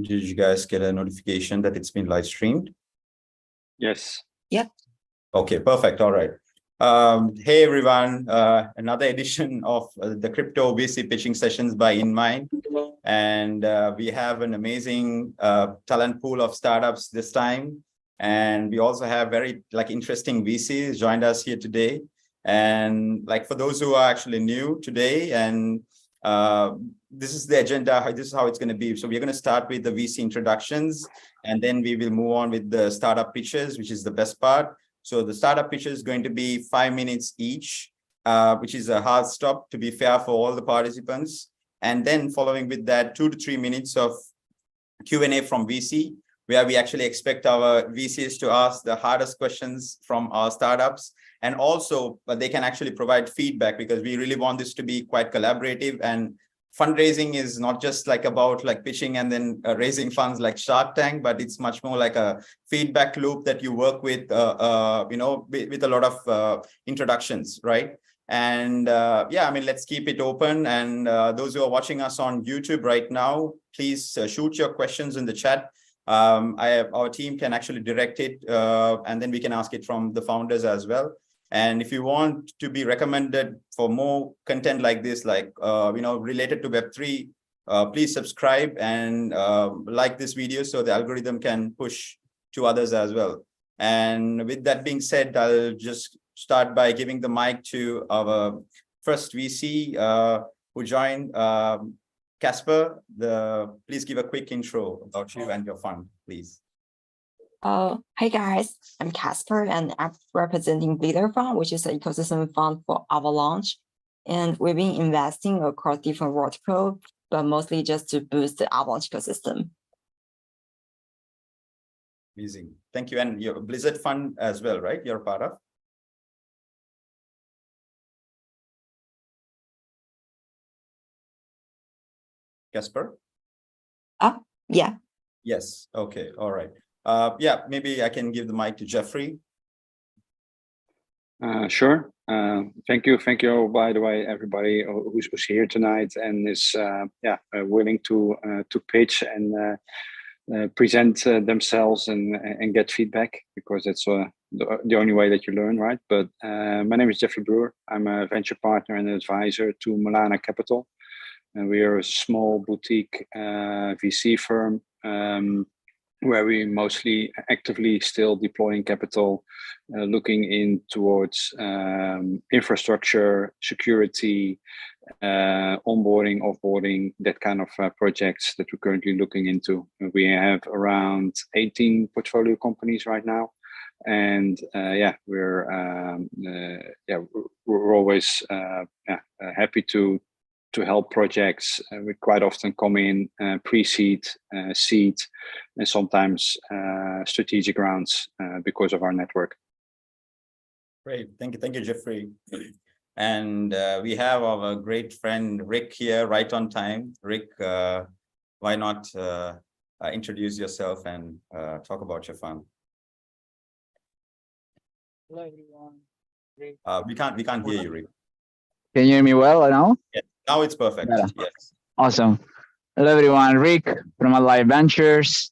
Did you guys get a notification that it's been live streamed? Yes. Yep. Okay, perfect. All right. Hey, everyone. Another edition of the crypto VC pitching sessions by InnMInd. And we have an amazing talent pool of startups this time. And we also have very interesting VCs joined us here today. And for those who are actually new today, and this is the agenda, this is how it's going to be. So we're going to start with the VC introductions, and then we will move on with the startup pitches, which is the best part. So the startup pitch is going to be 5 minutes each, which is a hard stop to be fair for all the participants. And then following with that, 2 to 3 minutes of Q&A from VC, where we actually expect our VCs to ask the hardest questions from our startups. And also, they can actually provide feedback, because we really want this to be quite collaborative. And fundraising is not just about pitching and then raising funds like Shark Tank, but it's much more like a feedback loop that you work with, with a lot of introductions, right? And let's keep it open. And those who are watching us on YouTube right now, please shoot your questions in the chat. Our team can actually direct it, and then we can ask it from the founders as well. And if you want to be recommended for more content like this, related to Web3, please subscribe and like this video so the algorithm can push to others as well. And with that being said, I'll just start by giving the mic to our first VC who joined, Casper. Please give a quick intro about you and your fund, please. Hi guys, I'm Casper and I'm representing Invido Fund, which is an ecosystem fund for Avalanche. And we've been investing across different verticals, but mostly just to boost the Avalanche ecosystem. Amazing. Thank you. And your Blizzard Fund as well, right? You're part of? Casper? Yeah. Yes. Okay. All right. Maybe I can give the mic to Jeffrey. Sure. Thank you. By the way, everybody who's here tonight and is willing to pitch and present themselves and get feedback, because that's the only way that you learn, right? But my name is Jeffrey Brewer. I'm a venture partner and advisor to Mulana Capital, and we are a small boutique VC firm. Where we mostly actively still deploying capital, looking in towards infrastructure, security, onboarding, offboarding, that kind of projects that we're currently looking into. We have around 18 portfolio companies right now, and we're always happy to help projects. We quite often come in pre-seed, seed, and sometimes strategic rounds because of our network. Great. Thank you, Jeffrey. And we have our great friend Rick here right on time. Rick, why not introduce yourself and talk about your fund? Hello, everyone. Rick. We can't hear you, Rick. Can you hear me well now? Yes. Now it's perfect. Yeah. Yes. Awesome. Hello, everyone. Rick from Outlier Ventures.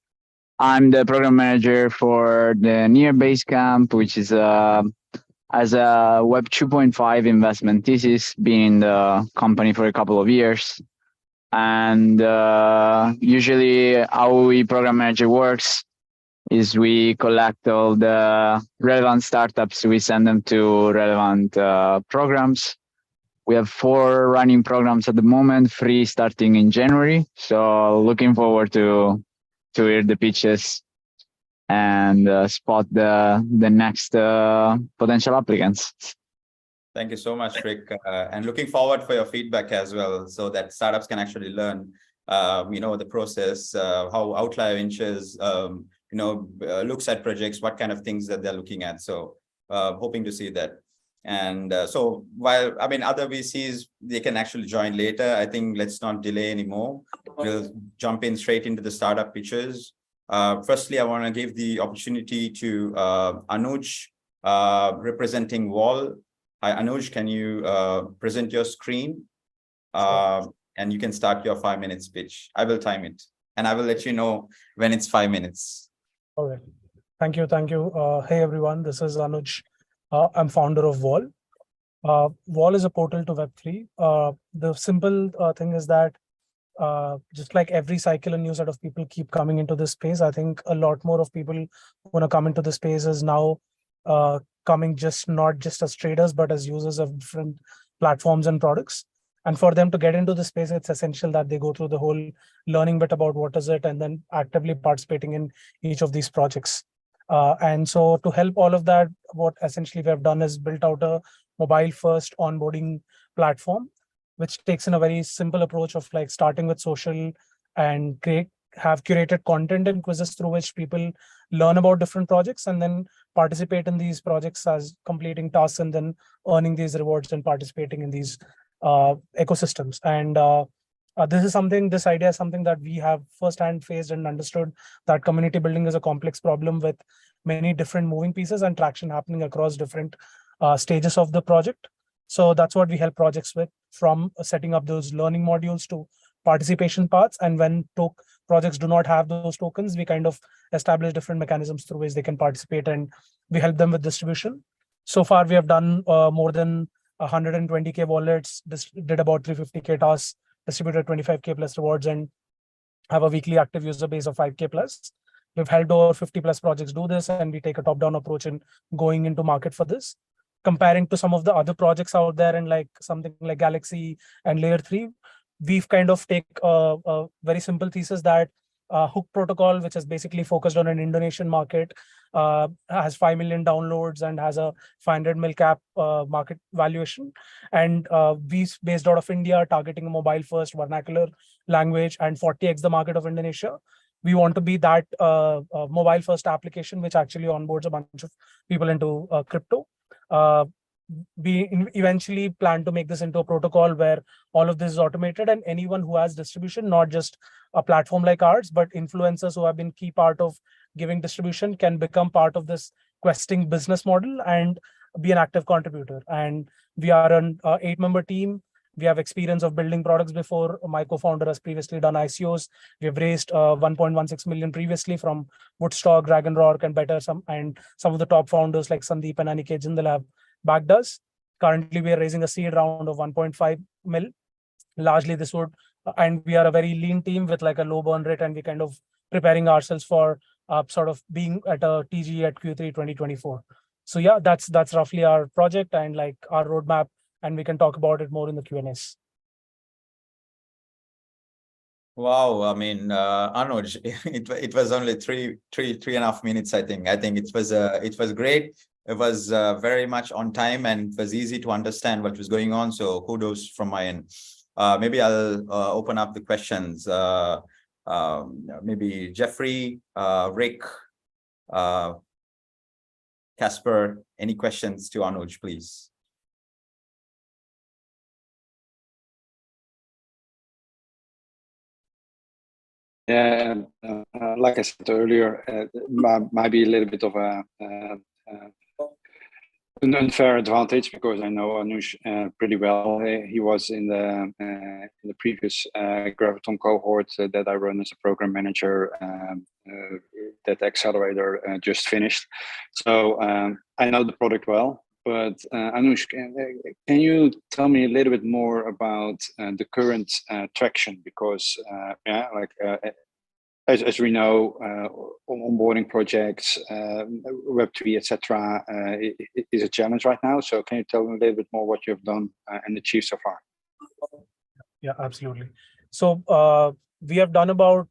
I'm the program manager for the NewBase Camp, which is as a Web 2.5 investment thesis, been in the company for a couple of years. And usually how we program manager works is we collect all the relevant startups, we send them to relevant programs. We have 4 running programs at the moment, 3 starting in January. So looking forward to hear the pitches and spot the next potential applicants. Thank you so much, Rick. And looking forward for your feedback as well, so that startups can actually learn, the process, how Outlier Ventures, looks at projects, what kind of things that they're looking at. So hoping to see that. And so while, other VCs, they can actually join later. I think let's not delay anymore. We'll jump in straight into the startup pitches. Firstly, I want to give the opportunity to Anuj, representing Wall. Hi, Anuj, can you present your screen? And you can start your 5 minutes pitch. I will time it. and I will let you know when it's 5 minutes. Okay. Thank you. Thank you. Hey, everyone. This is Anuj. I'm founder of Wall. Wall is a portal to Web3. The simple thing is that just like every cycle, a new set of people keep coming into this space. I think a lot more of people want to come into the space is now coming not just as traders, but as users of different platforms and products. And for them to get into the space, it's essential that they go through the whole learning bit about what is it, and then actively participating in each of these projects. And so to help all of that, what essentially we have done is built out a mobile first onboarding platform, which takes in a very simple approach of like starting with social and have curated content and quizzes through which people learn about different projects and then participate in these projects as completing tasks and then earning these rewards and participating in these ecosystems. And this idea is something that we have firsthand faced and understood, that community building is a complex problem with many different moving pieces and traction happening across different stages of the project. So that's what we help projects with, from setting up those learning modules to participation paths. And when projects do not have those tokens, we kind of establish different mechanisms through which they can participate, and we help them with distribution. So far, we have done more than 120K wallets, did about 350K tasks, distributed 25K plus rewards, and have a weekly active user base of 5K plus. We've helped over 50 plus projects do this, and we take a top-down approach in going into market for this. Comparing to some of the other projects out there and like something like Galaxy and Layer 3, we've kind of take a very simple thesis that Hook protocol, which is basically focused on an Indonesian market, has 5 million downloads and has a 500 mil cap market valuation. And we based out of India, targeting a mobile first vernacular language and 40x the market of Indonesia. We want to be that mobile first application which actually onboards a bunch of people into crypto. We eventually plan to make this into a protocol where all of this is automated, and anyone who has distribution, not just a platform like ours, but influencers who have been key part of giving distribution, can become part of this questing business model and be an active contributor. And we are an 8-member team. We have experience of building products before. My co-founder has previously done ICOs. We have raised 1.16 million previously from Woodstock, Dragon Rock, and Better. Some of the top founders like Sandeep and Aniket Jindal have backed us. Currently, we are raising a seed round of 1.5 mil. Largely, this would, and we are a very lean team with like a low burn rate, and we kind of preparing ourselves for sort of being at a TG at Q3 2024. So yeah, that's roughly our project and like our roadmap, and we can talk about it more in the Q&As. Wow, I mean, Anuj, it was only three and a half minutes. I think it was great. It was very much on time, and it was easy to understand what was going on. So kudos from my end. Maybe I'll open up the questions. Maybe Jeffrey, Rick, Casper, any questions to Anuj, please? Yeah, like I said earlier, might be a little bit of an unfair advantage, because I know Anuj pretty well. He was in the previous Graviton cohort that I run as a program manager. That accelerator just finished, so I know the product well. But Anuj, can you tell me a little bit more about the current traction? Because as we know, onboarding projects, Web3, etc., is a challenge right now. So can you tell me a little bit more what you've done and achieved so far? Yeah, absolutely. So we have done about,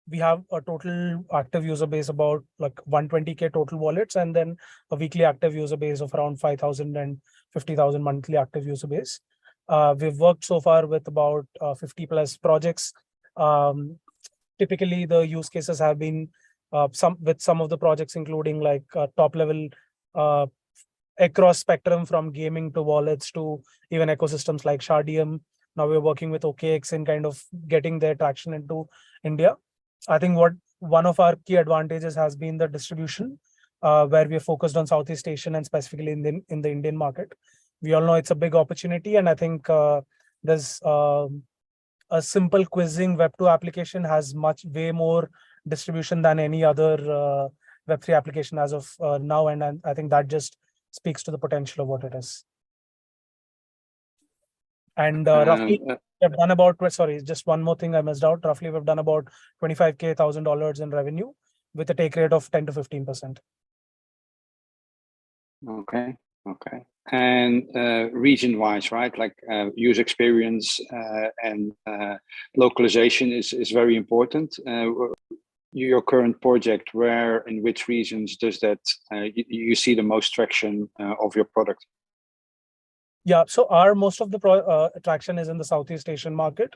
we have a total active user base about like 120K total wallets, and then a weekly active user base of around 5,000 and 50,000 monthly active user base. We've worked so far with about 50 plus projects. Typically, the use cases have been some of the projects, including like top level across spectrum, from gaming to wallets to even ecosystems like Shardium. Now we're working with OKX in kind of getting their traction into India. I think one of our key advantages has been the distribution, where we are focused on Southeast Asian and specifically in the Indian market. We all know it's a big opportunity, and I think there's a simple quizzing Web2 application has way more distribution than any other Web3 application as of now. And I think that just speaks to the potential of what it is. And roughly, we've done about, sorry, just one more thing I missed out. Roughly, we've done about $25,000 in revenue with a take rate of 10 to 15%. Okay. Okay. And region-wise, right? Like user experience and localization is very important. Your current project, in which regions does that you see the most traction of your product? Yeah, so most of the traction is in the Southeast Asian market,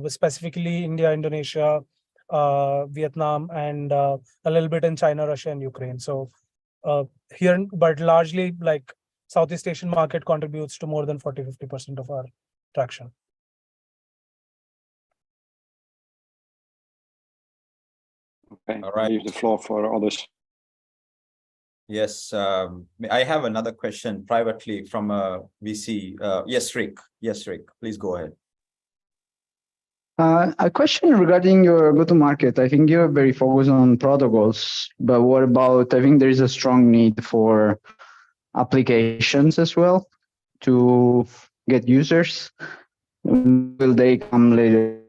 specifically India, Indonesia, Vietnam, and a little bit in China, Russia, and Ukraine. So here, but largely like Southeast Asian market contributes to more than 40-50% of our traction. Okay, all right. I leave the floor for others. Yes, I have another question privately from a VC. Yes, Rick. Yes, Rick, please go ahead. A question regarding your go-to-market. I think you're very focused on protocols, but what about, I think there is a strong need for applications as well to get users. Will they come later?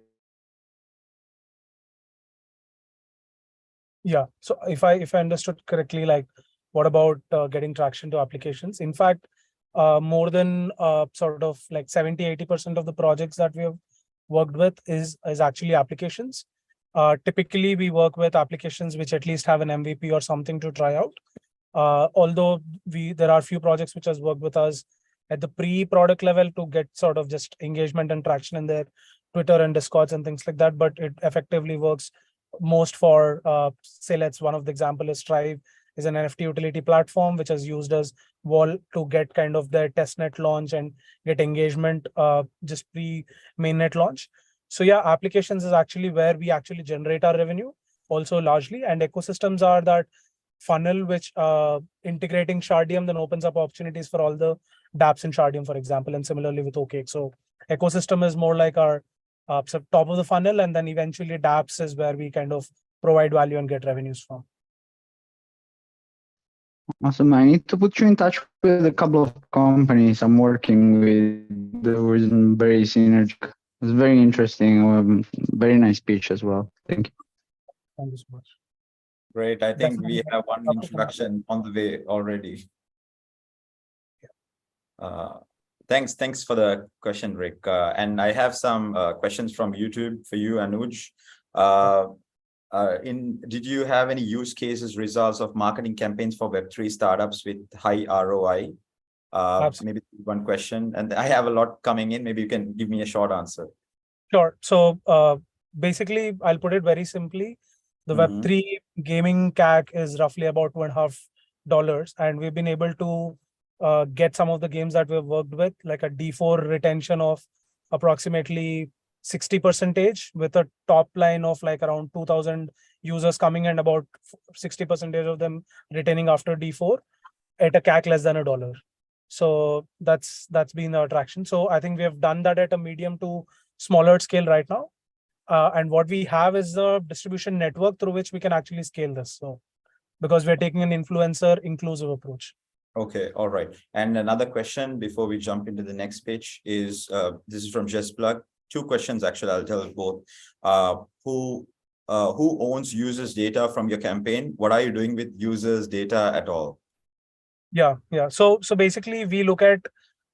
Yeah, so if I understood correctly, like what about getting traction to applications? In fact, more than sort of like 70-80% of the projects that we have worked with is actually applications. Typically, we work with applications which at least have an MVP or something to try out. Although there are a few projects which has worked with us at the pre-product level to get sort of just engagement and traction in their Twitter and Discords and things like that, but it effectively works most for, say, one of the example is Strive is an NFT utility platform, which has used as Wall to get kind of their testnet launch and get engagement just pre-mainnet launch. So yeah, applications is actually where we actually generate our revenue also largely, and ecosystems are that funnel which integrating Shardium then opens up opportunities for all the dApps in Shardium, for example, and similarly with OKX. So ecosystem is more like our top of the funnel, and then eventually dApps is where we kind of provide value and get revenues from. Awesome. I need to put you in touch with a couple of companies I'm working with that were very synergistic. It's very interesting. Very nice pitch as well. Thank you. Thank you so much. Great. I think we have one introduction on the way already. Thanks for the question, Rick. And I have some questions from YouTube for you, Anuj. Did you have any use cases, results of marketing campaigns for Web3 startups with high ROI? Maybe one question, and I have a lot coming in. Maybe you can give me a short answer. Sure. So basically, I'll put it very simply. The Web3 gaming CAC is roughly about $2.50, and we've been able to get some of the games that we've worked with, like a D4 retention of approximately 60% with a top line of like around 2,000 users coming and about 60% of them retaining after D4 at a CAC less than $1. So that's been the attraction. So I think we have done that at a medium to smaller scale right now. And what we have is the distribution network through which we can actually scale this. So because we're taking an influencer inclusive approach. Okay, all right. And another question before we jump into the next page is, this is from Just Plug. Two questions, actually, I'll tell both. Who owns users' data from your campaign? What are you doing with users' data at all? Yeah. So basically, we look at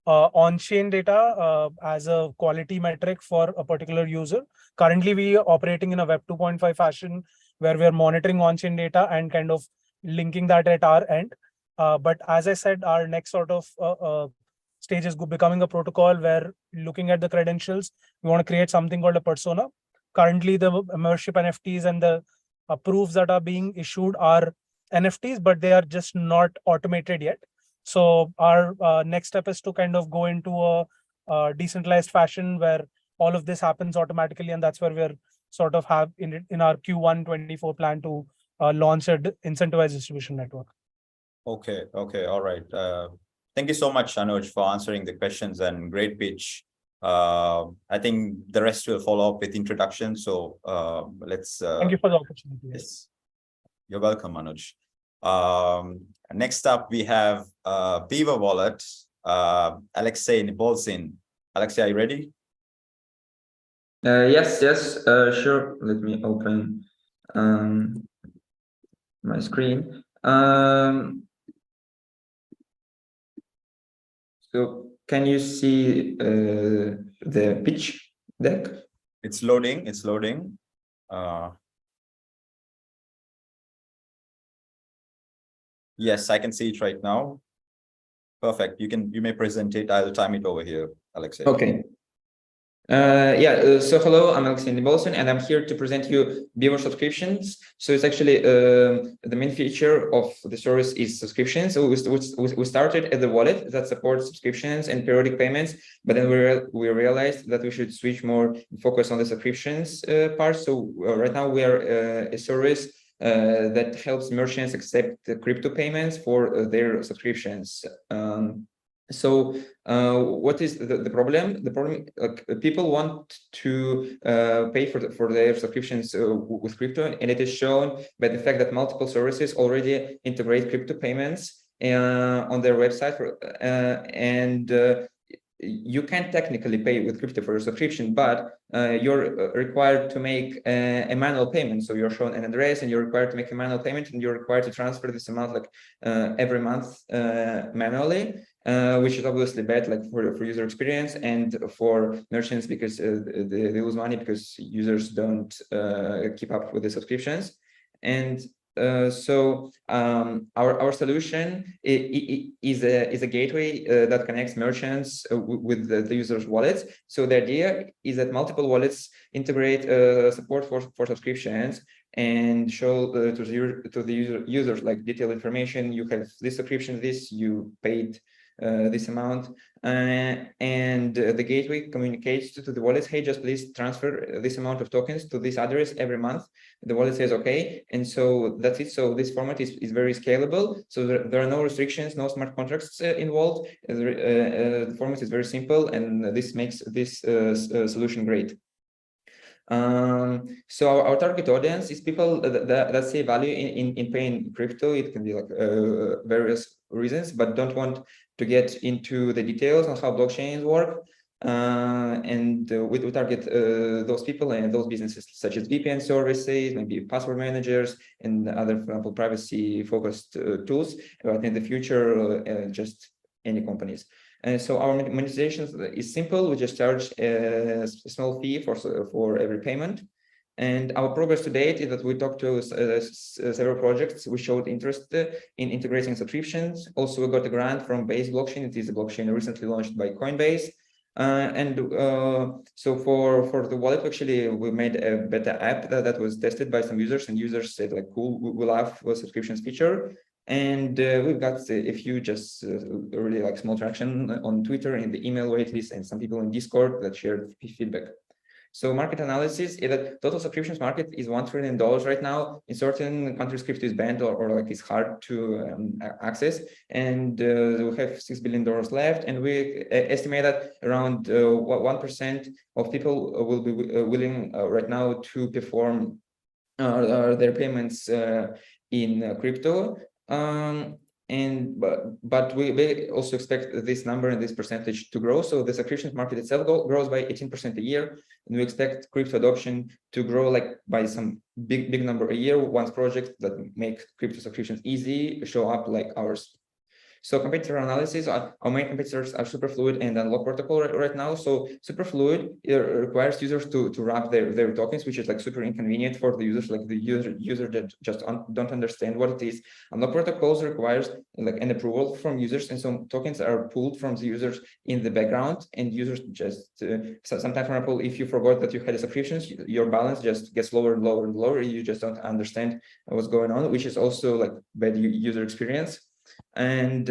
on-chain data as a quality metric for a particular user. Currently, we are operating in a Web 2.5 fashion where we are monitoring on-chain data and kind of linking that at our end. But as I said, our next sort of stage is becoming a protocol where looking at the credentials, we want to create something called a persona. Currently, the membership NFTs and the proofs that are being issued are NFTs, but they are just not automated yet. So our next step is to kind of go into a decentralized fashion where all of this happens automatically, and that's where we're sort of have in our Q1 24 plan to launch an incentivized distribution network. Okay, all right. Thank you so much, Anuj, for answering the questions and great pitch. I think the rest will follow up with introduction. So let's. Thank you for the opportunity. Yes, you're welcome, Anuj. Next up, we have Beaver Wallet, Alexei Nibolsin. Alexei, are you ready? Yes, sure. Let me open my screen. So can you see the pitch deck? It's loading. It's loading. Yes, I can see it right now. Perfect. You may present it. I'll time it over here, Alexei. Okay. So hello, I'm Alexei Nibolsin, and I'm here to present you Beaver Subscriptions. So it's actually the main feature of the service is subscriptions. So we started as a wallet that supports subscriptions and periodic payments, but then we realized that we should switch more focus on the subscriptions part. So right now we are a service that helps merchants accept the crypto payments for their subscriptions. So what is the problem? The problem, people want to pay for their subscriptions with crypto, and it is shown by the fact that multiple services already integrate crypto payments on their website, you can technically pay with crypto for your subscription, but you're required to make a manual payment. So you're shown an address and you're required to make a manual payment, and you're required to transfer this amount like every month manually, which is obviously bad, like for user experience and for merchants, because they lose money because users don't keep up with the subscriptions. And so our solution is a gateway that connects merchants with the users' wallets. So the idea is that multiple wallets integrate support for subscriptions and show to the users like detailed information. You have this subscription, you paid this amount, and the gateway communicates to the wallet, hey, just please transfer this amount of tokens to this address every month. The wallet says okay, and so that's it. So this format is very scalable. So there are no restrictions, no smart contracts involved. The format is very simple, and this makes this solution great. So our target audience is people that see value in paying crypto. It can be like various reasons, but don't want to get into the details on how blockchains work. And we target those people and those businesses such as VPN services, maybe password managers, and other, for example, privacy-focused tools. But in the future, just any companies. And so our monetization is simple. We just charge a small fee for every payment. And our progress to date is that we talked to several projects. We showed interest in integrating subscriptions. Also, we got a grant from Base Blockchain. It is a blockchain recently launched by Coinbase. So for the wallet, actually, we made a beta app that was tested by some users, and users said like, cool, we love the subscriptions feature. And we've got a few just really like small traction on Twitter, in the email waitlist, and some people in Discord that shared feedback. So market analysis is that total subscriptions market is $1 trillion right now. In certain countries, crypto is banned or like it's hard to access. And we have $6 billion left. And we estimate that around 1% of people will be willing right now to perform their payments in crypto. But we also expect this number and this percentage to grow. So the subscriptions market itself grows by 18% a year, and we expect crypto adoption to grow like by some big number a year once projects that make crypto subscriptions easy show up like ours. So competitor analysis, our main competitors are Superfluid and Unlock Protocol right now. So Superfluid requires users to wrap their tokens, which is like super inconvenient for the users, like the user that just don't understand what it is. Unlock Protocols requires like an approval from users, and so tokens are pulled from the users in the background, and users just sometimes, for example, if you forgot that you had a subscriptions, your balance just gets lower and lower and lower. You just don't understand what's going on, which is also like bad user experience. And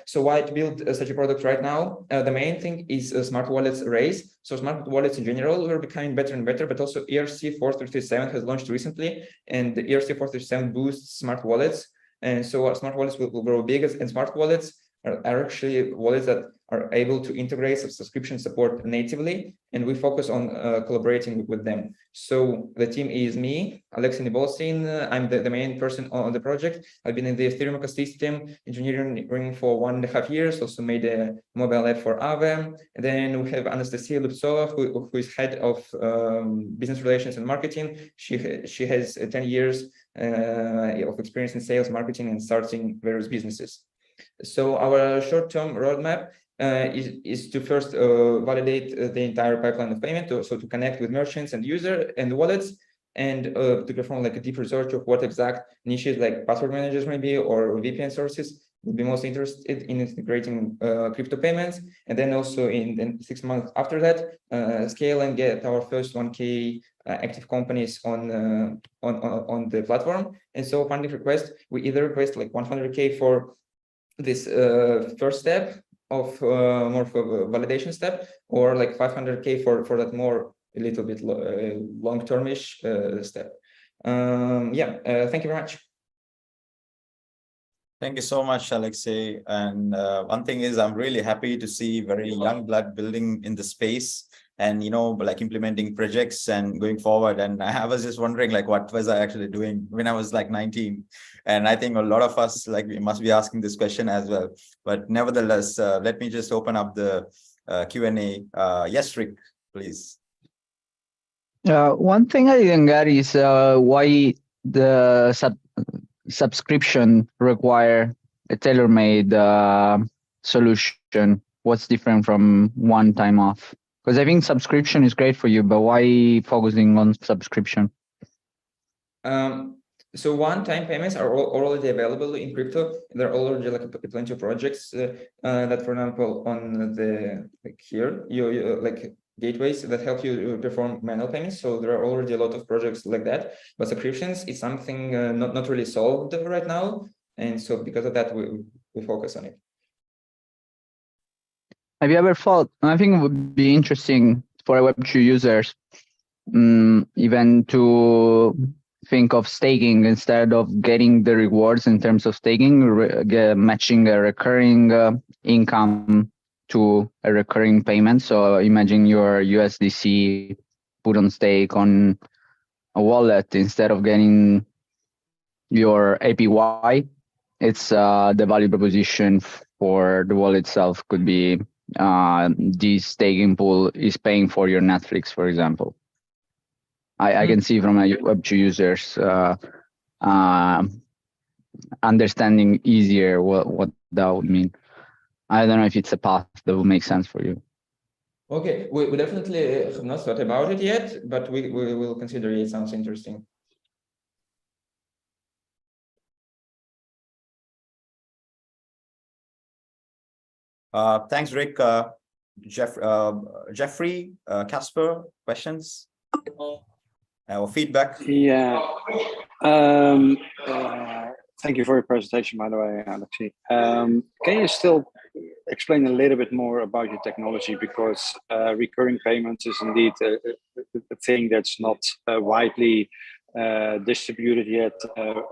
so why to build such a product right now? The main thing is smart wallets race. So smart wallets in general are becoming better and better, but also ERC 437 has launched recently, and the ERC 437 boosts smart wallets. And so our smart wallets will grow big, and smart wallets are actually wallets that are able to integrate subscription support natively, and we focus on collaborating with them. So the team is me, Alexei Nibolstein. I'm the main person on the project. I've been in the Ethereum ecosystem engineering for 1.5 years, also made a mobile app for Aave. And then we have Anastasia Luptsova, who is head of business relations and marketing. She has 10 years of experience in sales, marketing, and starting various businesses. So our short-term roadmap is to first validate the entire pipeline of payment, so to connect with merchants and users and wallets, and to perform like a deep research of what exact niches like password managers maybe or VPN sources would be most interested in integrating crypto payments. And then also in 6 months after that, scale and get our first 1K active companies on the platform. And so funding request, we either request like 100K for this first step of more of a validation step, or like 500K for that more a little bit long-termish step. Thank you very much. Thank you so much, Alexei. And one thing is, I'm really happy to see very young blood building in the space and, you know, like implementing projects and going forward. And I was just wondering, like, what was I actually doing when I was like 19? And I think a lot of us, like, we must be asking this question as well. But nevertheless, let me just open up the Q&A. Yes, Rick, please. One thing I didn't get is why the subscription require a tailor-made solution. What's different from one time off? Because I think subscription is great for you, but why focusing on subscription? So one-time payments are already available in crypto. There are already like plenty of projects that, for example, on the here you like gateways that help you perform manual payments. So there are already a lot of projects like that. But subscriptions is something not really solved right now, and so because of that, we focus on it. Have you ever thought? I think it would be interesting for Web2 users, even to think of staking instead of getting the rewards in terms of staking, matching a recurring income to a recurring payment. So imagine your USDC put on stake on a wallet instead of getting your APY. It's the value proposition for the wallet itself could be this staking pool is paying for your Netflix, for example. I can see from a Web2 users understanding easier what that would mean. I don't know if it's a path that will make sense for you. Okay, we definitely have not thought about it yet, but we will consider it. Sounds interesting. Thanks, Rick. Jeffrey, Casper, questions or feedback? Yeah. Thank you for your presentation, by the way, Alexei. Can you still explain a little bit more about your technology? Because recurring payments is indeed a thing that's not widely distributed yet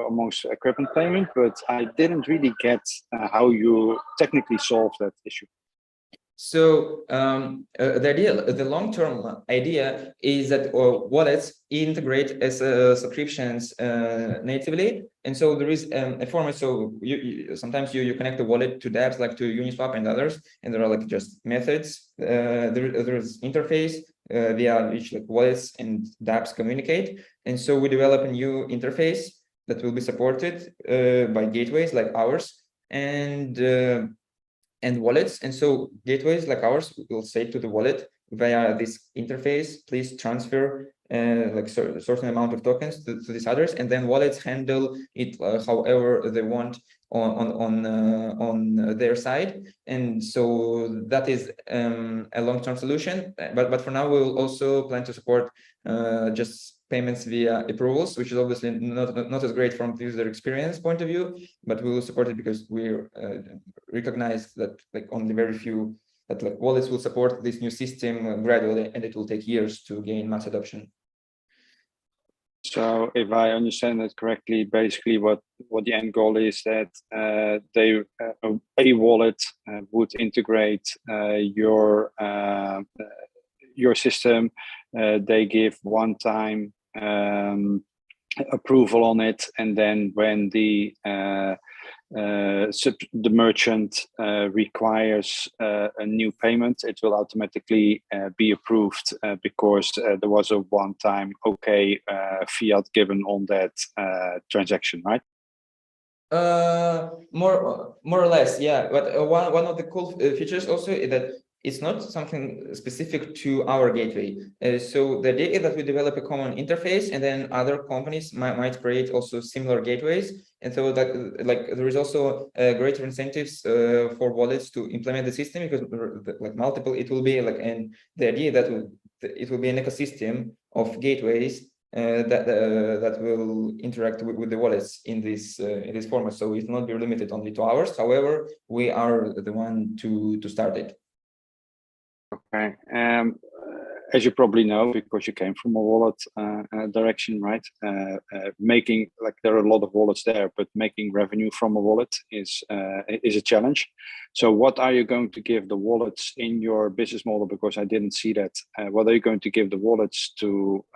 amongst equipment payment, but I didn't really get how you technically solve that issue. So the long-term idea is that wallets integrate as subscriptions natively, and so there is a format. So sometimes you connect the wallet to dApps like to Uniswap and others, and there are like just methods. There's interface via which like wallets and dApps communicate, and so we develop a new interface that will be supported by gateways like ours and wallets. And so gateways like ours will say to the wallet via this interface, please transfer like a certain amount of tokens to these others, and then wallets handle it however they want on their side. And so that is a long-term solution. But for now, we will also plan to support just payments via approvals, which is obviously not as great from the user experience point of view, but we will support it because we recognize that like only very few that like wallets will support this new system gradually, and it will take years to gain mass adoption. So if I understand that correctly, basically what the end goal is that a wallet would integrate your system. They give one-time approval on it, and then when the merchant requires a new payment, it will automatically be approved because there was a one-time fiat given on that transaction, right? More or less, yeah. But one of the cool features also is that it's not something specific to our gateway. So the idea is that we develop a common interface, and then other companies might create also similar gateways. And so that there is also greater incentives for wallets to implement the system, because multiple, it will be and the idea that it will be an ecosystem of gateways that will interact with the wallets in this format. So it will not be limited only to ours. However, we are the one to start it. Okay. As you probably know, because you came from a wallet direction, right? Making there are a lot of wallets there, but making revenue from a wallet is a challenge. So what are you going to give the wallets in your business model? Because I didn't see that. What are you going to give the wallets to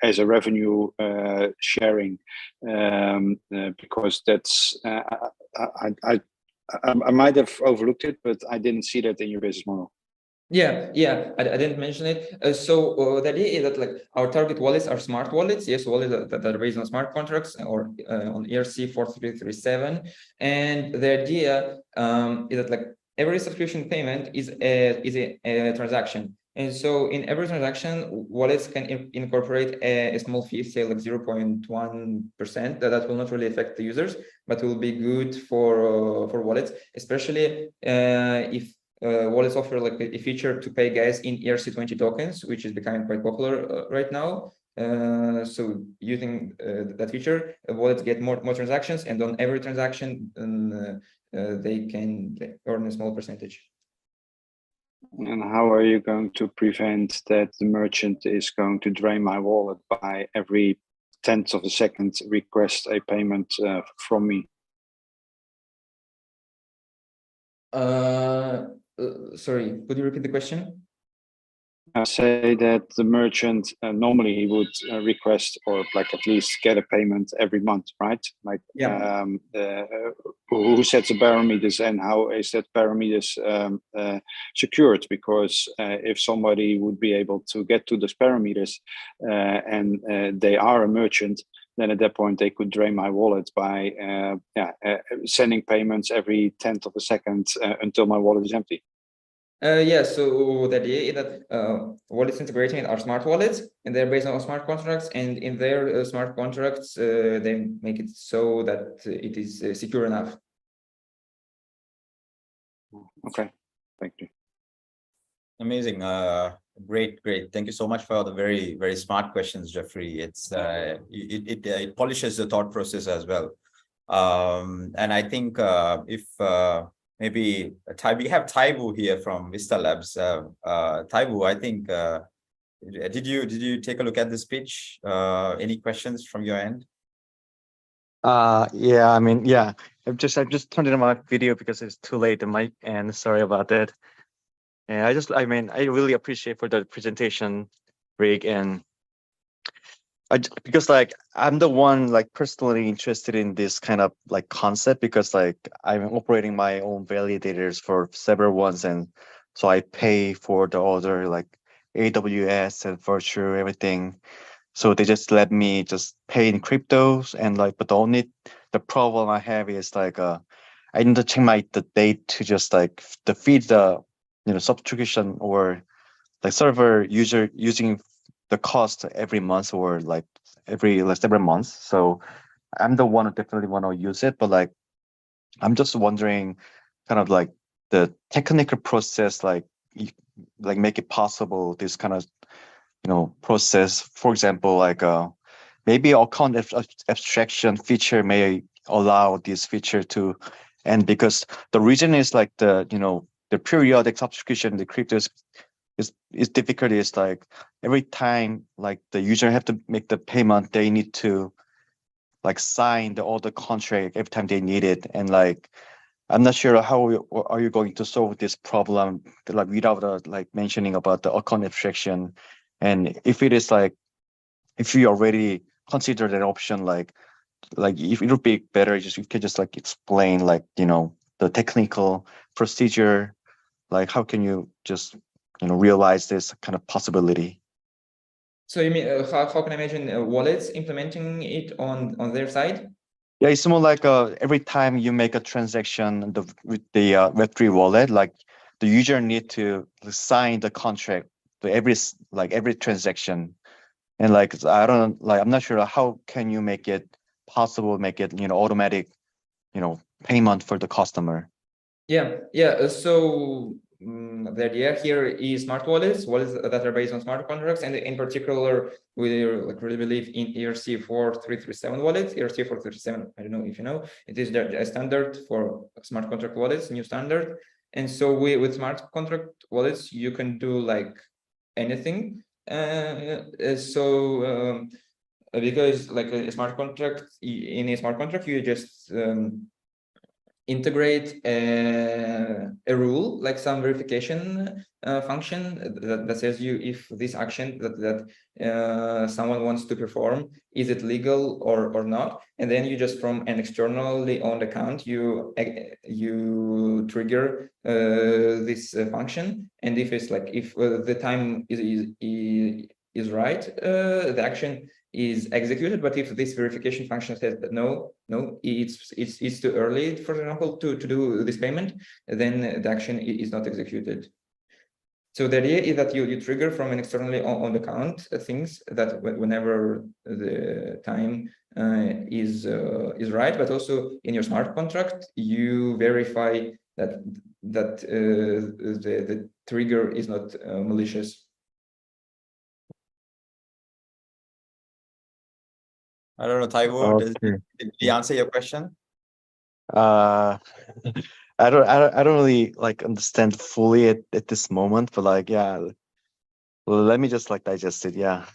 as a revenue sharing? Because that's I might have overlooked it, but I didn't see that in your business model. Yeah, I didn't mention it. So the idea is that our target wallets are smart wallets, yes, wallets that are based on smart contracts or on ERC 4337. And the idea is that every subscription payment is a transaction. And so in every transaction, wallets can incorporate a small fee, say 0.1%. That will not really affect the users, but will be good for wallets, especially if wallets offer a feature to pay gas in ERC20 tokens, which is becoming quite popular right now. So using that feature, wallets get more transactions, and on every transaction, they can earn a small percentage. And how are you going to prevent that the merchant is going to drain my wallet by every 10th of a second request a payment from me? Sorry, could you repeat the question? I say that the merchant normally he would request or at least get a payment every month, right? Who sets the parameters and how is that parameters secured? Because if somebody would be able to get to those parameters and they are a merchant, then at that point they could drain my wallet by sending payments every 10th of a second until my wallet is empty. So the idea is that wallets integrating are smart wallets, and they're based on smart contracts, and in their smart contracts, they make it so that it is secure enough. Okay, thank you. Amazing. Great. Thank you so much for the very, very smart questions, Jeffrey. It's it polishes the thought process as well. And I think if maybe we have Taibu here from Vista Labs. Taibu, I think did you take a look at this pitch? Any questions from your end? Yeah, I mean, yeah. I've just turned in my video because it's too late on my end. Sorry about that. And I really appreciate for the presentation, Rick, and because I'm the one personally interested in this kind of concept, because I'm operating my own validators for several ones, and so I pay for the other AWS and Virtue, everything. So they just let me just pay in cryptos, and but the problem I have is I need to check the date to just to feed the subscription or server user using the cost every month or every several months. So I'm the one who definitely want to use it, but I'm just wondering kind of the technical process, make it possible, this kind of process. For example, maybe account abstraction feature may allow this feature to, and because the reason is the periodic subscription, the crypto is difficult is like every time like the user have to make the payment, they need to like sign all the contract every time they need it, and like I'm not sure how are you going to solve this problem like without like mentioning about the account abstraction, and if it is like if you already consider that option, like if it would be better just you could just like explain like the technical procedure, like how can you just realize this kind of possibility. So you mean how can I imagine wallets implementing it on their side? Yeah, it's more like every time you make a transaction with the Web3 wallet, like the user need to sign the contract to every transaction, and like I'm not sure how can you make it possible, make it automatic, payment for the customer. Yeah. So the idea here is smart wallets that are based on smart contracts, and in particular, we really believe in ERC-4337 wallets. ERC-4337, I don't know if you know, it is the standard for smart contract wallets, new standard. And so with smart contract wallets, you can do like anything. Because like a smart contract, in a smart contract, you just integrate a rule, like some verification function that says you if this action that someone wants to perform, is it legal or not, and then you just from an externally owned account you trigger this function, and if it's like if the time is right, the action is executed. But if this verification function says that no, it's too early, for example, to do this payment, then the action is not executed. So the idea is that you trigger from an externally owned account things that whenever the time is right, but also in your smart contract you verify that the trigger is not malicious. I don't know, Taiwo, Okay. did he answer your question? I don't really like understand fully at this moment, but like yeah, well, let me just like digest it. Yeah.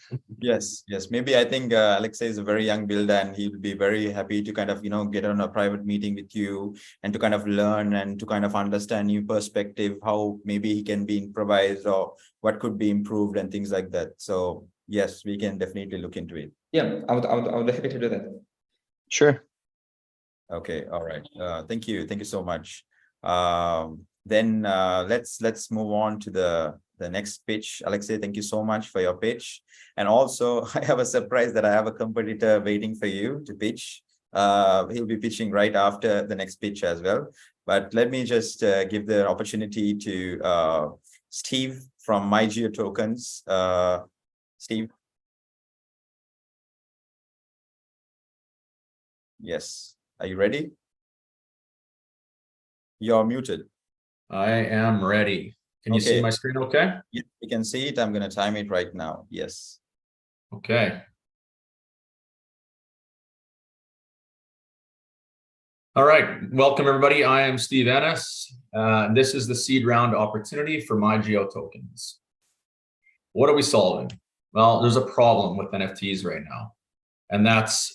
Yes. Maybe I think Alexei is a very young builder, and he would be very happy to kind of get on a private meeting with you and to kind of learn and to kind of understand new perspective, how maybe he can be improvised or what could be improved and things like that. So yes, we can definitely look into it. Yeah, I would be happy to do that. Sure. Okay. All right. Thank you so much. Then let's move on to the next pitch. Alexei, thank you so much for your pitch. And also I have a surprise that I have a competitor waiting for you to pitch. He'll be pitching right after the next pitch as well. But let me just give the opportunity to Steve from MyGeoTokens. Steve. Yes. Are you ready? You're muted. I am ready. Can you see my screen okay? Yeah, you can see it. I'm going to time it right now. Yes. Okay. All right. Welcome, everybody. I am Steve Ennis. This is the seed round opportunity for MyGeoTokens. What are we solving? Well, there's a problem with NFTs right now, and that's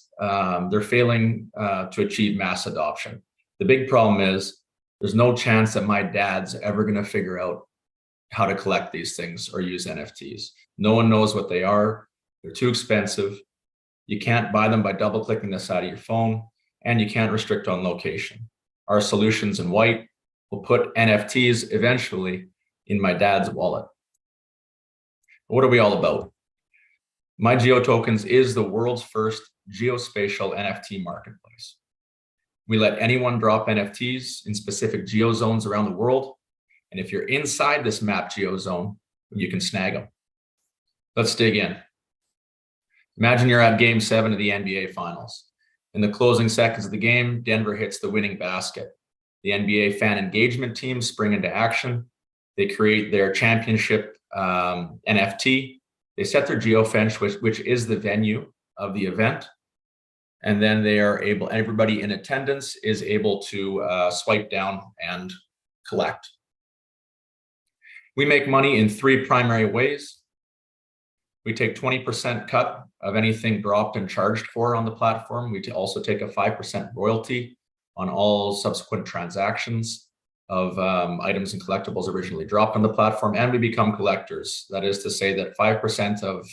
they're failing to achieve mass adoption. The big problem is there's no chance that my dad's ever going to figure out how to collect these things or use NFTs. No one knows what they are. They're too expensive. You can't buy them by double clicking the side of your phone, and you can't restrict on location. Our solutions in white will put NFTs eventually in my dad's wallet. What are we all about? MyGeoTokens is the world's first geospatial NFT marketplace. We let anyone drop NFTs in specific geozones around the world. And if you're inside this map geozone, you can snag them. Let's dig in. Imagine you're at Game 7 of the NBA Finals. In the closing seconds of the game, Denver hits the winning basket. The NBA fan engagement team spring into action. They create their championship NFT. They set their geofence, which is the venue of the event. And then they are able, everybody in attendance is able to swipe down and collect. We make money in 3 primary ways. We take 20% cut of anything dropped and charged for on the platform. We also take a 5% royalty on all subsequent transactions of items and collectibles originally dropped on the platform, and we become collectors. That is to say that 5% of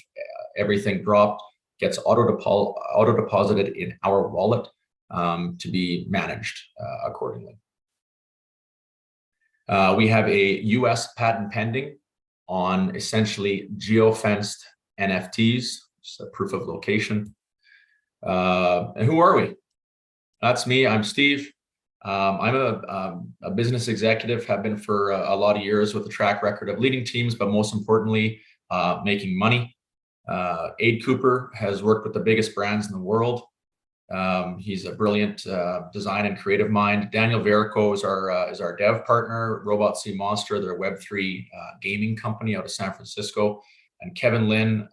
everything dropped gets auto-deposited in our wallet to be managed accordingly. We have a US patent pending on essentially geofenced NFTs, just a proof of location. And who are we? That's me. I'm Steve. I'm a business executive, have been for a lot of years with a track record of leading teams, but most importantly, making money. Aid Cooper has worked with the biggest brands in the world. He's a brilliant design and creative mind. Daniel Verico is our dev partner. Robot Sea Monster, their Web3 gaming company out of San Francisco. And Kevin Lin,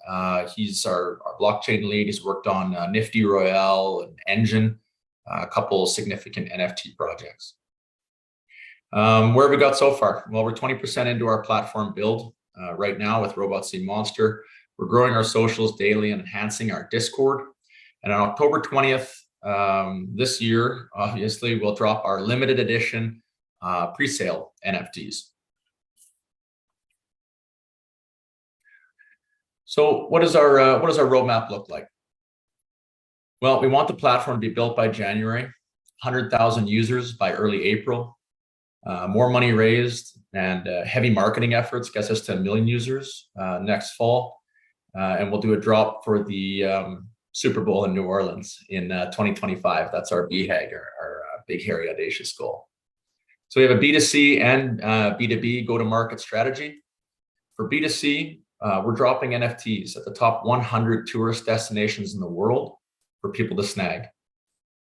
he's our blockchain lead. He's worked on Nifty Royale and Engine, a couple significant NFT projects. Where have we got so far? Well, we're 20% into our platform build right now with Robot Sea Monster. We're growing our socials daily and enhancing our Discord. And on October 20th this year, obviously, we'll drop our limited edition pre-sale NFTs. So what does our roadmap look like? Well, we want the platform to be built by January, 100,000 users by early April, more money raised, and heavy marketing efforts gets us to 1 million users next fall. And we'll do a drop for the Super Bowl in New Orleans in 2025. That's our BHAG, our big, hairy, audacious goal. So we have a B2C and B2B go-to-market strategy. For B2C, we're dropping NFTs at the top 100 tourist destinations in the world for people to snag.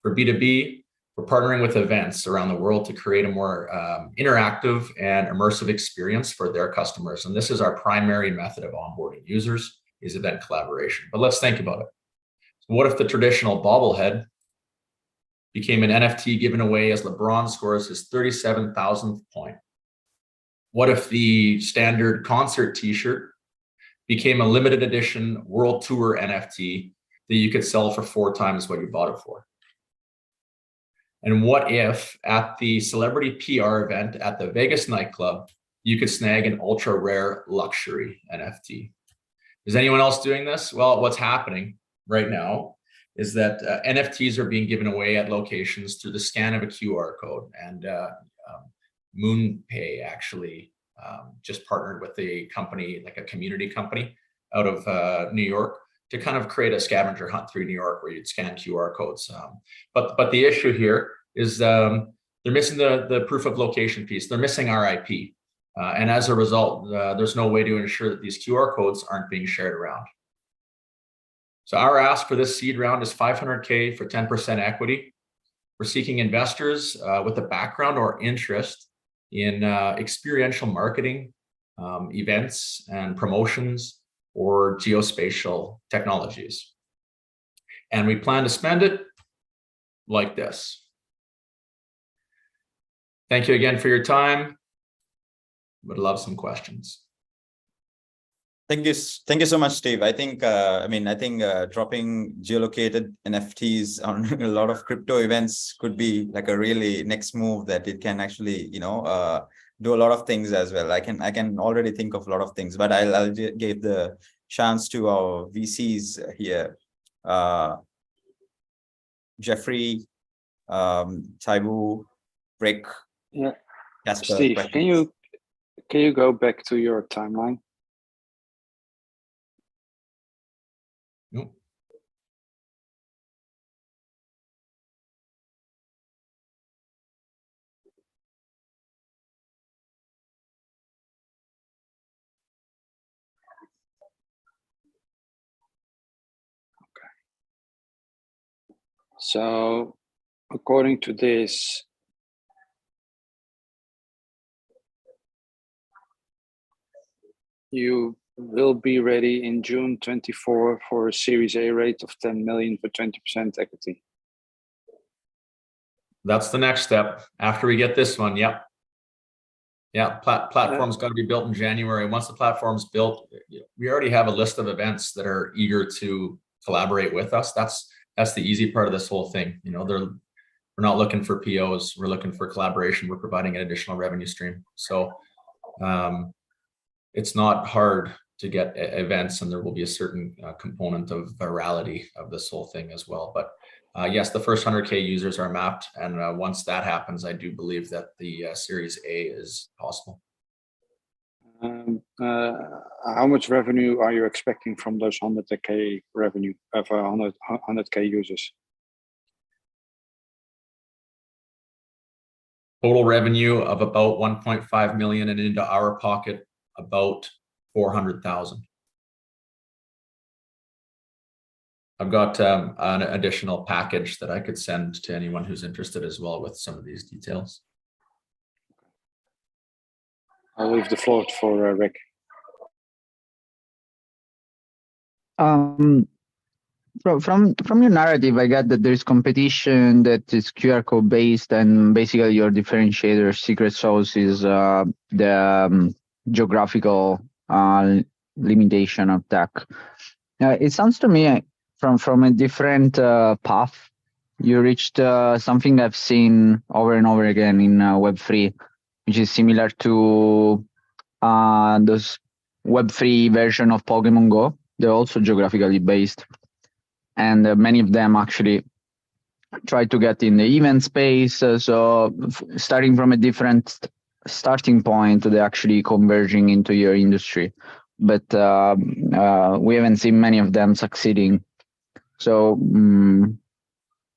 For B2B, we're partnering with events around the world to create a more interactive and immersive experience for their customers. And this is our primary method of onboarding users, is event collaboration. But let's think about it. So what if the traditional bobblehead became an NFT given away as LeBron scores his 37,000th point? What if the standard concert t-shirt became a limited edition world tour NFT that you could sell for 4 times what you bought it for? And what if at the celebrity PR event at the Vegas nightclub, you could snag an ultra rare luxury NFT? Is anyone else doing this? Well, what's happening right now is that NFTs are being given away at locations through the scan of a QR code. And MoonPay actually just partnered with a company, like a community company out of New York, to kind of create a scavenger hunt through New York where you'd scan QR codes. But the issue here is they're missing the proof of location piece. They're missing our IP. And as a result, there's no way to ensure that these QR codes aren't being shared around. So our ask for this seed round is $500K for 10% equity. We're seeking investors with a background or interest in experiential marketing, events and promotions, or geospatial technologies. And we plan to spend it like this. Thank you again for your time. Would love some questions. Thank you so much, Steve. I think dropping geolocated NFTs on a lot of crypto events could be like a really next move that it can actually, do a lot of things as well. I can already think of a lot of things, but I'll give the chance to our VCs here. Jeffrey, Taibu, Rick, yeah. Casper. Steve, questions. can you go back to your timeline? Nope. Okay. So according to this, you will be ready in June 24 for a Series A rate of 10 million for 20% equity. That's the next step after we get this one. Yep. Yeah, platform's got to be built in January. Once the platform's built, we already have a list of events that are eager to collaborate with us. That's the easy part of this whole thing. We're not looking for POs. We're looking for collaboration. We're providing an additional revenue stream. So it's not hard to get events, and there will be a certain component of virality of this whole thing as well. But yes, the first 100K users are mapped, and once that happens, I do believe that the Series A is possible. How much revenue are you expecting from those 100K revenue of 100K users? Total revenue of about 1.5 million, and into our pocket about 400,000. I've got an additional package that I could send to anyone who's interested as well with some of these details. I'll leave the floor for Rick. From your narrative, I got that there's competition that is QR code based, and basically your differentiator secret sauce is the geographical limitation of tech. It sounds to me from a different path. You reached something I've seen over and over again in Web3, which is similar to those Web3 version of Pokemon Go. They're also geographically based, and many of them actually try to get in the event space. So starting from a different starting point, they're actually converging into your industry. But we haven't seen many of them succeeding. So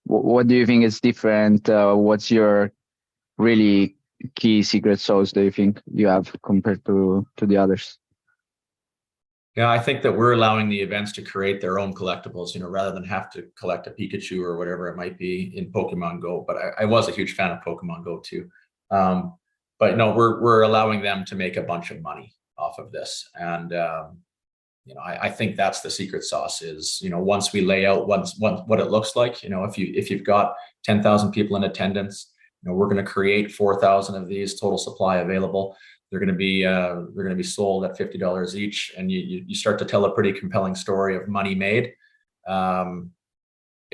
what do you think is different? What's your really key secret sauce that you think you have compared to the others? Yeah, I think that we're allowing the events to create their own collectibles, rather than have to collect a Pikachu or whatever it might be in Pokemon Go. But I was a huge fan of Pokemon Go too. But no, we're allowing them to make a bunch of money off of this. And I think that's the secret sauce is, once we lay out what it looks like, if you've got 10,000 people in attendance, we're going to create 4,000 of these, total supply available. They're going to be sold at $50 each, and you start to tell a pretty compelling story of money made. That's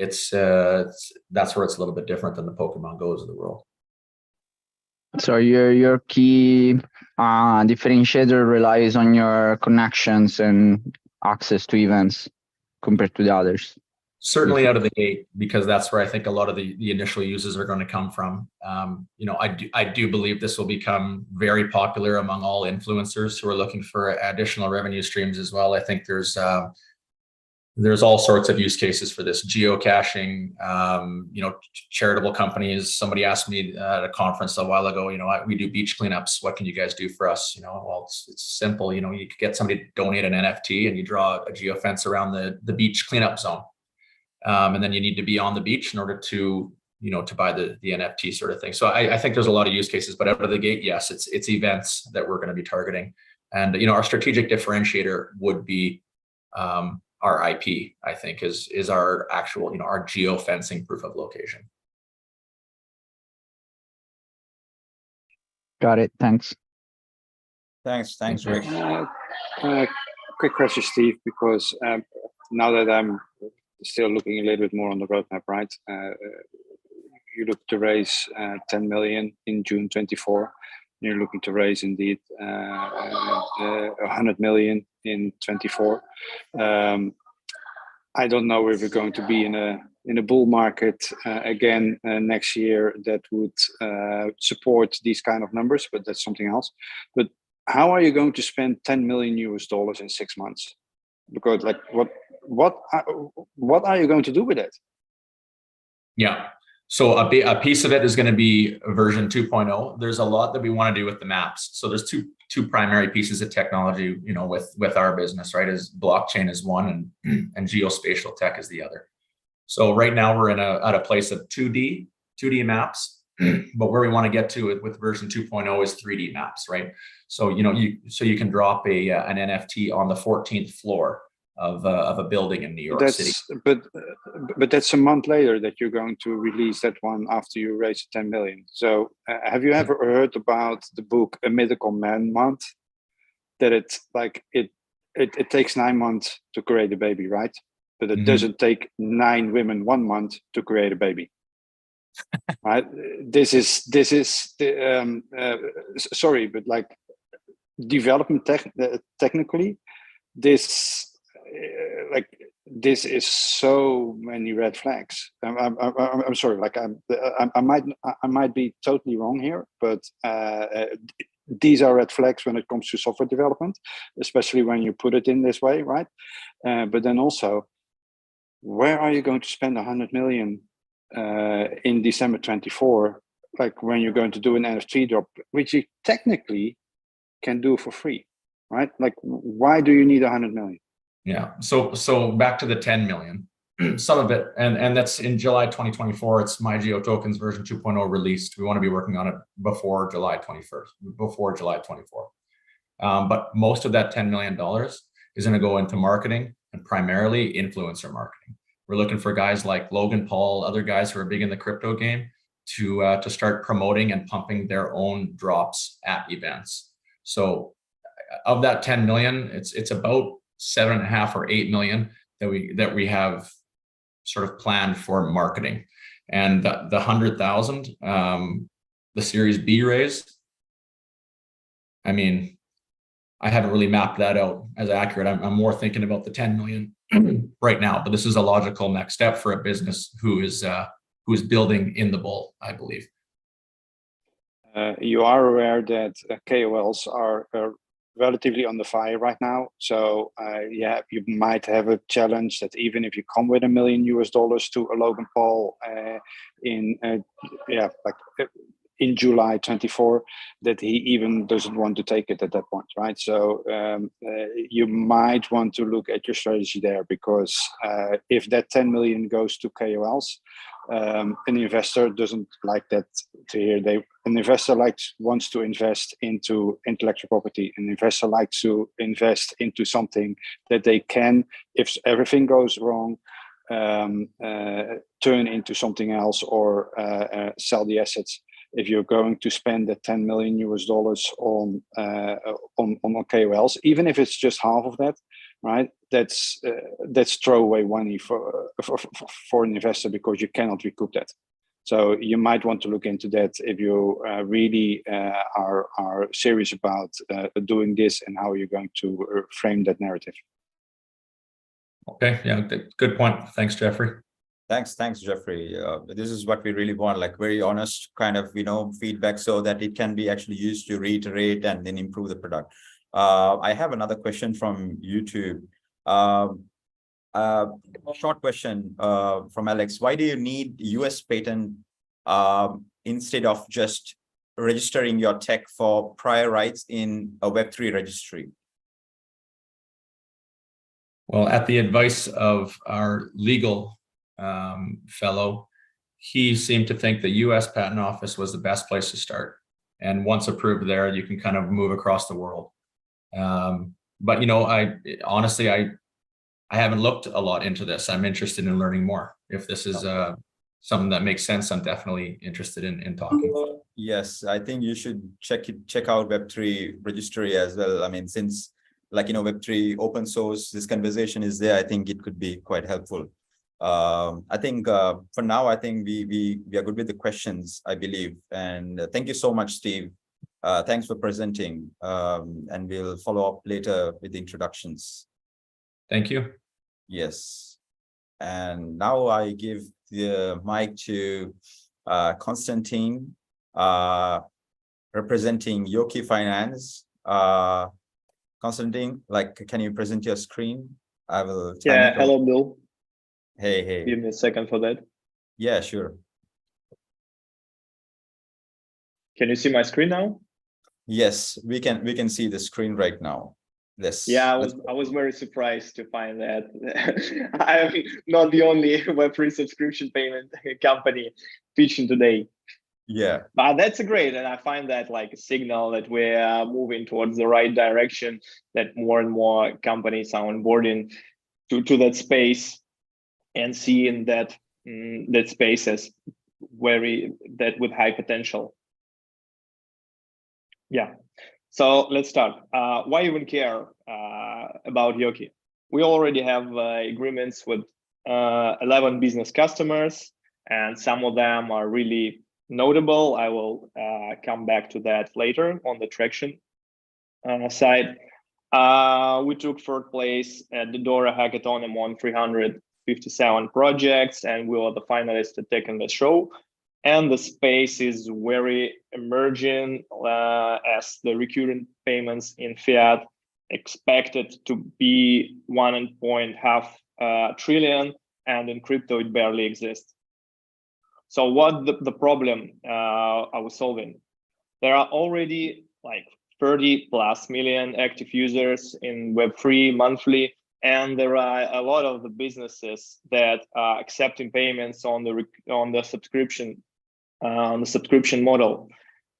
where it's a little bit different than the Pokemon Go's of the world. So your key differentiator relies on your connections and access to events compared to the others. Certainly out of the gate, because that's where I think a lot of the initial users are going to come from. I do believe this will become very popular among all influencers who are looking for additional revenue streams as well. I think there's all sorts of use cases for this. Geocaching, charitable companies. Somebody asked me at a conference a while ago, we do beach cleanups. What can you guys do for us? Well, it's simple. You could get somebody to donate an NFT, and you draw a geofence around the beach cleanup zone. And then you need to be on the beach in order to buy the NFT sort of thing. So I think there's a lot of use cases, but out of the gate, yes, it's events that we're going to be targeting. And, our strategic differentiator would be our IP, I think, is our actual, our geofencing proof of location. Got it. Thanks. Thanks, Rick. Quick question, Steve, because now that I'm still looking a little bit more on the roadmap, right? You look to raise 10 million in June 24. You're looking to raise indeed 100 million in 24. I don't know if we're going to be in a bull market again next year that would support these kind of numbers, but that's something else. But how are you going to spend $10 million in 6 months? Because what are you going to do with it? Yeah. So a piece of it is going to be version 2.0. There's a lot that we want to do with the maps. So there's two primary pieces of technology, with our business, right? Is blockchain is one, and geospatial tech is the other. So right now we're at a place of 2D maps, but where we want to get to with version 2.0 is 3D maps, right? So you can drop an NFT on the 14th floor of a building in New York City. But that's a month later that you're going to release that one after you raise 10 million. So have you ever heard about the book A Mythical Man Month? That it's like it takes 9 months to create a baby, right? But it doesn't take 9 women 1 month to create a baby. Right? This is sorry, but like development technically, this is so many red flags. I'm sorry, like I might be totally wrong here, but these are red flags when it comes to software development, especially when you put it in this way, right? But then also, where are you going to spend 100 million in December 24? Like when you're going to do an NFT drop, which you technically can do for free, right? Like, why do you need 100 million? Yeah. So back to the 10 million. Some of it, and that's in July 2024. It's MyGeoTokens version 2.0 released. We want to be working on it before July 24. But most of that $10 million is going to go into marketing, and primarily influencer marketing. We're looking for guys like Logan Paul, other guys who are big in the crypto game, to start promoting and pumping their own drops at events. So of that 10 million, it's about 7.5 or 8 million that we have sort of planned for marketing. And the 100,000, the Series B raise, I mean, I haven't really mapped that out as accurate. I'm more thinking about the 10 million right now, but this is a logical next step for a business who is building in the bull, I believe. You are aware that KOLs are relatively on the fire right now. So yeah, you might have a challenge that even if you come with $1 million to a Logan Paul in July 24, that he even doesn't want to take it at that point, right? So you might want to look at your strategy there, because if that 10 million goes to KOLs, an investor doesn't like that to hear. An investor wants to invest into intellectual property. An investor likes to invest into something that they can, if everything goes wrong, turn into something else, or sell the assets. If you're going to spend the $10 million on KOLs, even if it's just half of that, right? That's throwaway money for an investor, because you cannot recoup that. So you might want to look into that if you really are serious about doing this, and how you're going to frame that narrative. Okay, yeah, good point. Thanks, Jeffrey. Thanks, Jeffrey. This is what we really want, like very honest kind of, feedback, so that it can be actually used to reiterate and then improve the product. I have another question from YouTube. Short question from Alex. Why do you need US patent instead of just registering your tech for prior rights in a Web3 registry? Well, at the advice of our legal fellow, he seemed to think the US Patent Office was the best place to start. And once approved there, you can kind of move across the world. But I honestly, I haven't looked a lot into this. I'm interested in learning more. If this is something that makes sense, I'm definitely interested in talking. Yes, I think you should check out Web3 registry as well. I mean, since Web3 open source, this conversation is there, I think it could be quite helpful. I think for now, I think we are good with the questions, I believe. And thank you so much, Steve. Thanks for presenting. And we'll follow up later with the introductions. Thank you. Yes. And now I give the mic to Konstantin, representing Yoki Finance. Konstantin, can you present your screen? I will. Yeah, hello, Bill. Hey. Give me a second for that. Yeah, sure. Can you see my screen now? Yes, we can see the screen right now. Yes. Yeah, I was very surprised to find that I'm not the only Web3 subscription payment company pitching today. Yeah. But that's great, and I find that like a signal that we're moving towards the right direction, that more and more companies are onboarding. to that space and seeing that that space as with high potential. Yeah. So let's start. Why even care about Yoki? We already have agreements with 11 business customers, and some of them are really notable. I will come back to that later on the traction side. We took third place at the Dora Hackathon among 357 projects, and we were the finalists at Tech in the Show. And the space is very emerging as the recurrent payments in fiat expected to be 1.5 trillion, and in crypto it barely exists. So what the problem are we solving? There are already like 30+ million active users in Web3 monthly, and there are a lot of the businesses that are accepting payments on the subscription model.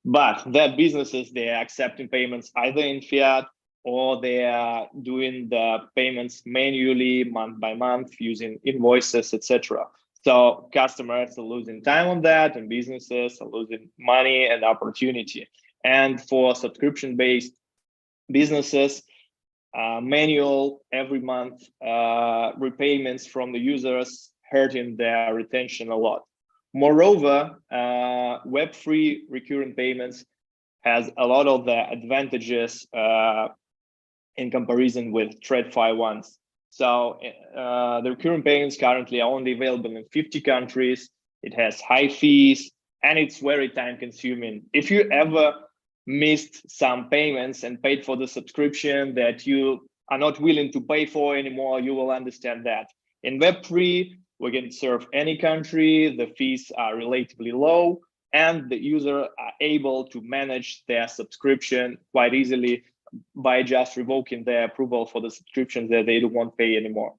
But that businesses, they are accepting payments either in fiat or they are doing the payments manually month by month using invoices, etc. So customers are losing time on that, and businesses are losing money and opportunity. And for subscription-based businesses, manual every month repayments from the users hurting their retention a lot. Moreover, Web3 recurrent payments has a lot of the advantages in comparison with TradFi ones. So the recurrent payments currently are only available in 50 countries. It has high fees, and it's very time consuming. If you ever missed some payments and paid for the subscription that you are not willing to pay for anymore, you will understand that. In Web3, we can serve any country, the fees are relatively low, and the user are able to manage their subscription quite easily by just revoking their approval for the subscription that they don't want to pay anymore.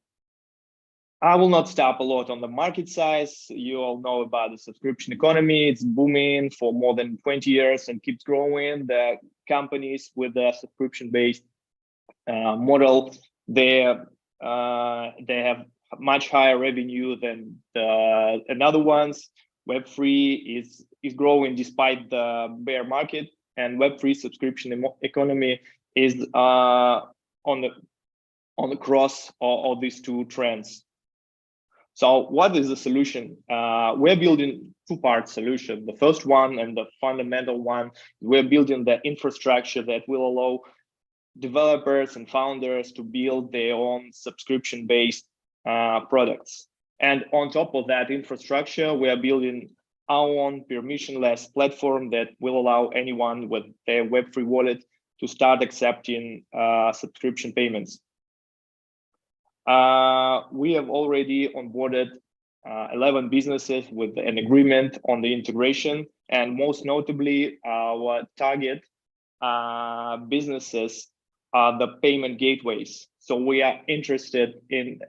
I will not stop a lot on the market size. You all know about the subscription economy. It's booming for more than 20 years and keeps growing. The companies with a subscription-based model, they have much higher revenue than the another ones. Web3 is growing despite the bear market, and Web3 subscription economy is on the cross of these two trends. So what is the solution? We're building two-part solution. The first one and the fundamental one, we're building the infrastructure that will allow developers and founders to build their own subscription-based products. And on top of that infrastructure, we are building our own permissionless platform that will allow anyone with their Web3 wallet to start accepting subscription payments. We have already onboarded 11 businesses with an agreement on the integration, and most notably, our target businesses are the payment gateways. So we are interested in,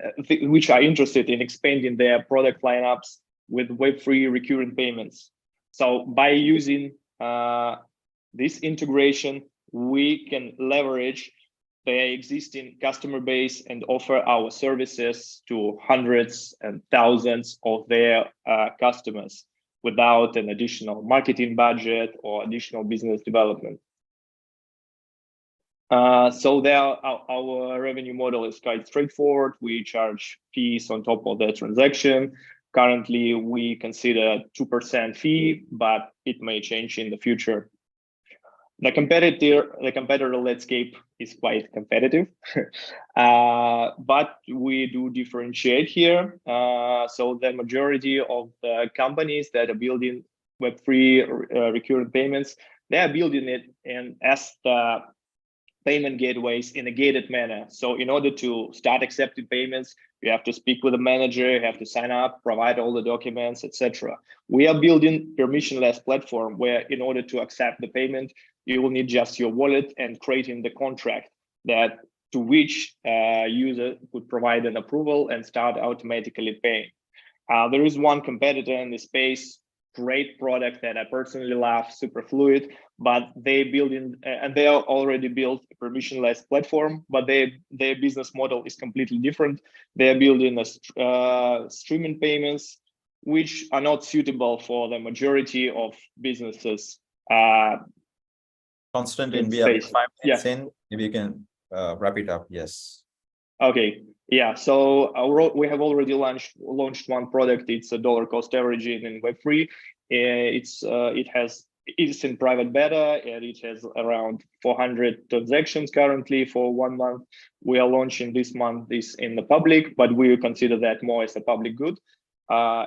which are interested in expanding their product lineups with Web3 recurrent payments. So by using this integration, we can leverage their existing customer base and offer our services to hundreds and thousands of their customers without an additional marketing budget or additional business development. So there, our revenue model is quite straightforward. We charge fees on top of the transaction. Currently, we consider 2% fee, but it may change in the future. The competitor landscape is quite competitive, but we do differentiate here. So the majority of the companies that are building Web3 recurrent payments, they are building it as the payment gateways in a gated manner. So in order to start accepting payments, you have to speak with a manager, you have to sign up, provide all the documents, etc. We are building permissionless platform where in order to accept the payment, you will need just your wallet and creating the contract that to which user would provide an approval and start automatically paying. There is one competitor in the space great product that I personally love, super fluid, but they building and they are already built a permissionless platform, but their business model is completely different. They are building a streaming payments, which are not suitable for the majority of businesses. Constantine, we have 5 minutes in. Maybe you can wrap it up. Yes. Okay. Yeah. So we have already launched one product. It's a dollar cost averaging in Web3. It's in private beta and it has around 400 transactions currently for 1 month. We are launching this month this in the public, but we consider that more as a public good.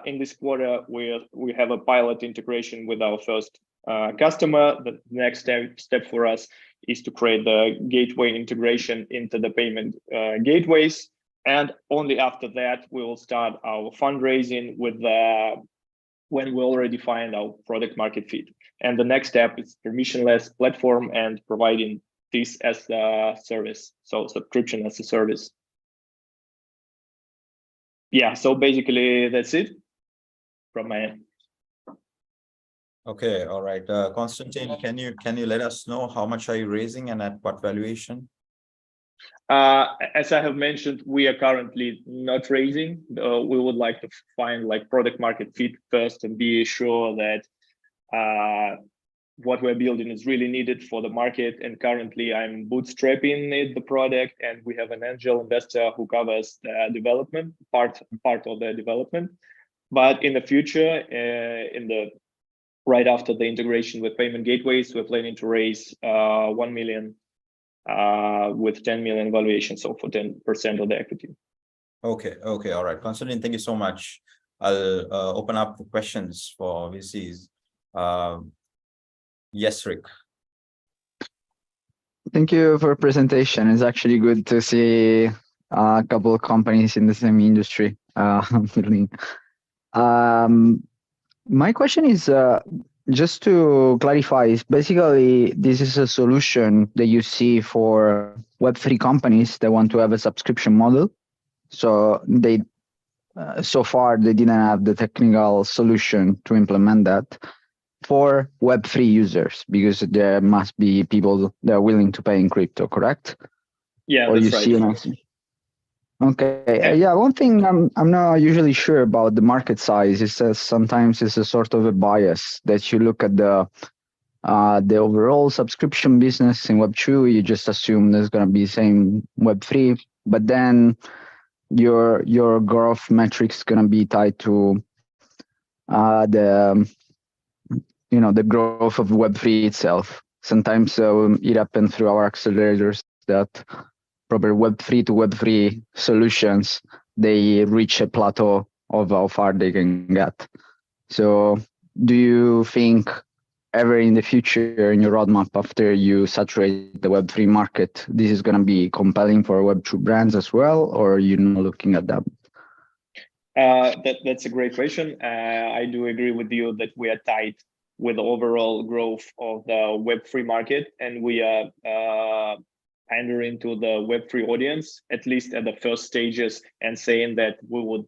In this quarter, we have a pilot integration with our first customer. The next step for us is to create the gateway integration into the payment gateways. And only after that, we will start our fundraising with when we already find our product market fit. And the next step is permissionless platform and providing this as a service. So subscription as a service. Yeah, so basically that's it from my end. Okay, all right. Constantine, can you let us know how much are you raising and at what valuation? As I have mentioned, we are currently not raising. We would like to find like product market fit first and be sure that what we're building is really needed for the market. And currently I'm bootstrapping the product, and we have an angel investor who covers the development part of the development. But in the future, right after the integration with payment gateways, we're planning to raise 1 million with 10 million valuation, so for 10% of the equity. Okay, all right. Constantine, thank you so much. I'll open up the questions for VCs. Yes, Rick. Thank you for presentation. It's actually good to see a couple of companies in the same industry. My question is, just to clarify, is basically this is a solution that you see for Web3 companies that want to have a subscription model. So they, so far they didn't have the technical solution to implement that for Web3 users, because there must be people that are willing to pay in crypto, correct? Yeah, or that's you right. see Okay. Yeah, one thing I'm not usually sure about the market size is that sometimes it's a sort of a bias that you look at the overall subscription business in Web2, you just assume there's going to be the same Web3, but then your growth metrics is going to be tied to the growth of Web3 itself. Sometimes it happens through our accelerators that proper Web3 to Web3 solutions, they reach a plateau of how far they can get. So do you think ever in the future in your roadmap, after you saturate the Web3 market, this is going to be compelling for Web2 brands as well, or are you not looking at that? That's a great question. I do agree with you that we are tied with the overall growth of the Web3 market, and we are pandering to the Web3 audience, at least at the first stages, and saying that we would,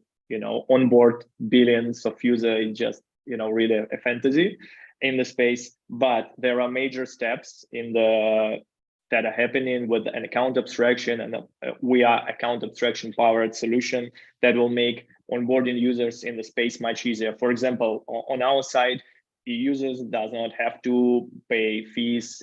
onboard billions of users is just, really a fantasy in the space. But there are major steps that are happening with an account abstraction, and we are account abstraction powered solution that will make onboarding users in the space much easier. For example, on our side, the users does not have to pay fees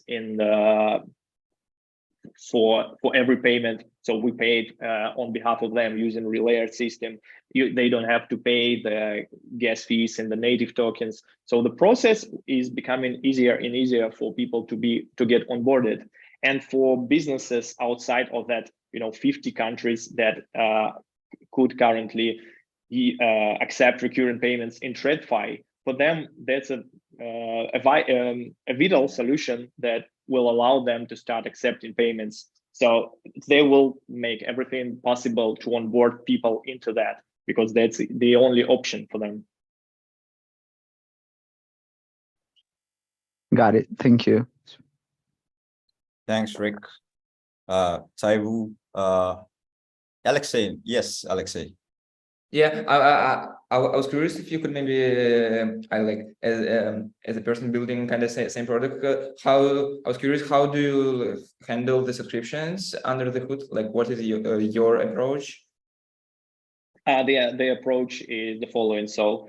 for every payment. So we paid on behalf of them using relayer system. They don't have to pay the gas fees and the native tokens. So the process is becoming easier and easier for people to get onboarded. And for businesses outside of that, 50 countries that could currently accept recurrent payments in TradFi, for them that's a vital solution that will allow them to start accepting payments. So they will make everything possible to onboard people into that, because that's the only option for them. Got it. Thank you. Thanks, Rick. Taiwu, Alexei. Yes, Alexei. Yeah, I was curious if you could maybe, as a person building kind of same product, I was curious, how do you handle the subscriptions under the hood? Like, what is your approach? The approach is the following. So,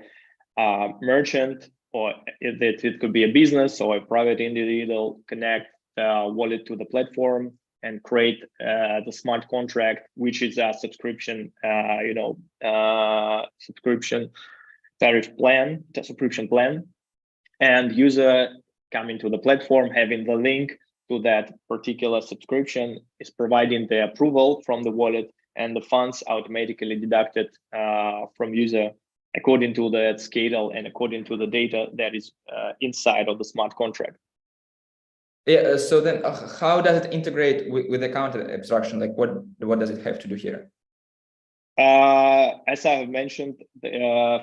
merchant, or it could be a business or a private individual, connect the wallet to the platform and create the smart contract, which is a subscription, subscription tariff plan, the subscription plan, and user coming to the platform, having the link to that particular subscription, is providing the approval from the wallet, and the funds automatically deducted from user according to the schedule and according to the data that is inside of the smart contract. Yeah. So then, how does it integrate with account abstraction? Like, what does it have to do here? As I have mentioned,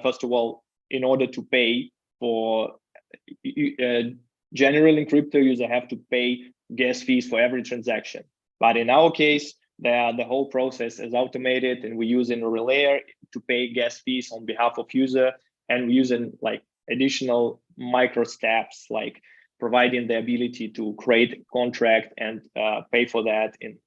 first of all, in order to pay for, generally in crypto, user have to pay gas fees for every transaction. But in our case, the whole process is automated, and we use in a layer to pay gas fees on behalf of user, and we're using like additional micro steps, like providing the ability to create a contract and pay for that in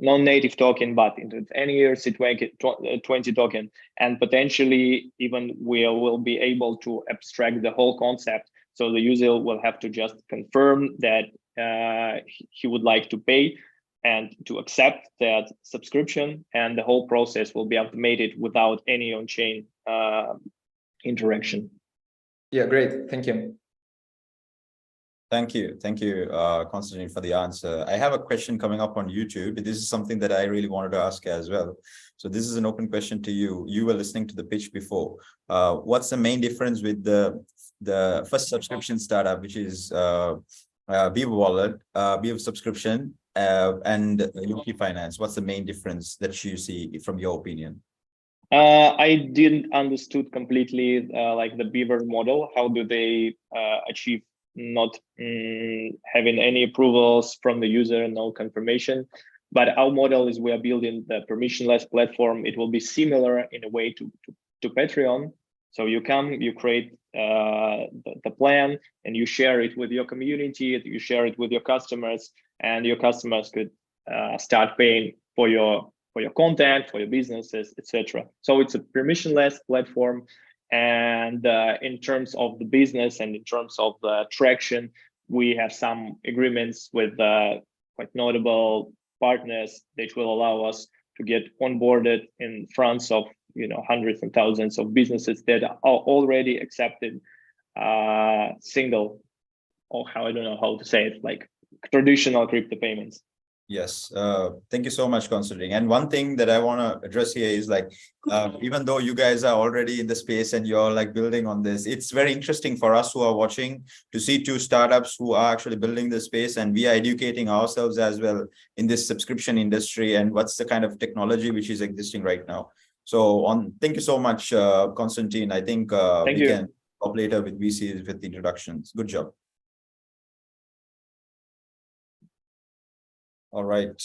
non-native token, but into any ERC20 token, and potentially even we will be able to abstract the whole concept. So the user will have to just confirm that he would like to pay and to accept that subscription, and the whole process will be automated without any on-chain interaction. Yeah, great. Thank you. Thank you, Konstantin, for the answer. I have a question coming up on YouTube. This is something that I really wanted to ask as well. So this is an open question to you. You were listening to the pitch before. What's the main difference with the first subscription startup, which is Beaver Wallet, Beaver Subscription, and Yoki Finance? What's the main difference that you see from your opinion? I didn't understood completely like the Beaver model. How do they achieve not having any approvals from the user, no confirmation? But our model is we are building the permissionless platform. It will be similar in a way to Patreon. So you come, you create the plan, and you share it with your community, you share it with your customers, and your customers could start paying for your content, for your businesses, etc. So it's a permissionless platform. And in terms of the business and in terms of the traction, we have some agreements with quite notable partners that will allow us to get onboarded in front of hundreds and thousands of businesses that are already accepted single, or I don't know how to say it, like traditional crypto payments. Yes, thank you so much, Konstantin. And one thing that I want to address here is like, even though you guys are already in the space and you're like building on this, it's very interesting for us who are watching to see two startups who are actually building the space, and we are educating ourselves as well in this subscription industry and what's the kind of technology which is existing right now. So thank you so much, Konstantin. I think we can talk later with VCs with the introductions. Good job. All right.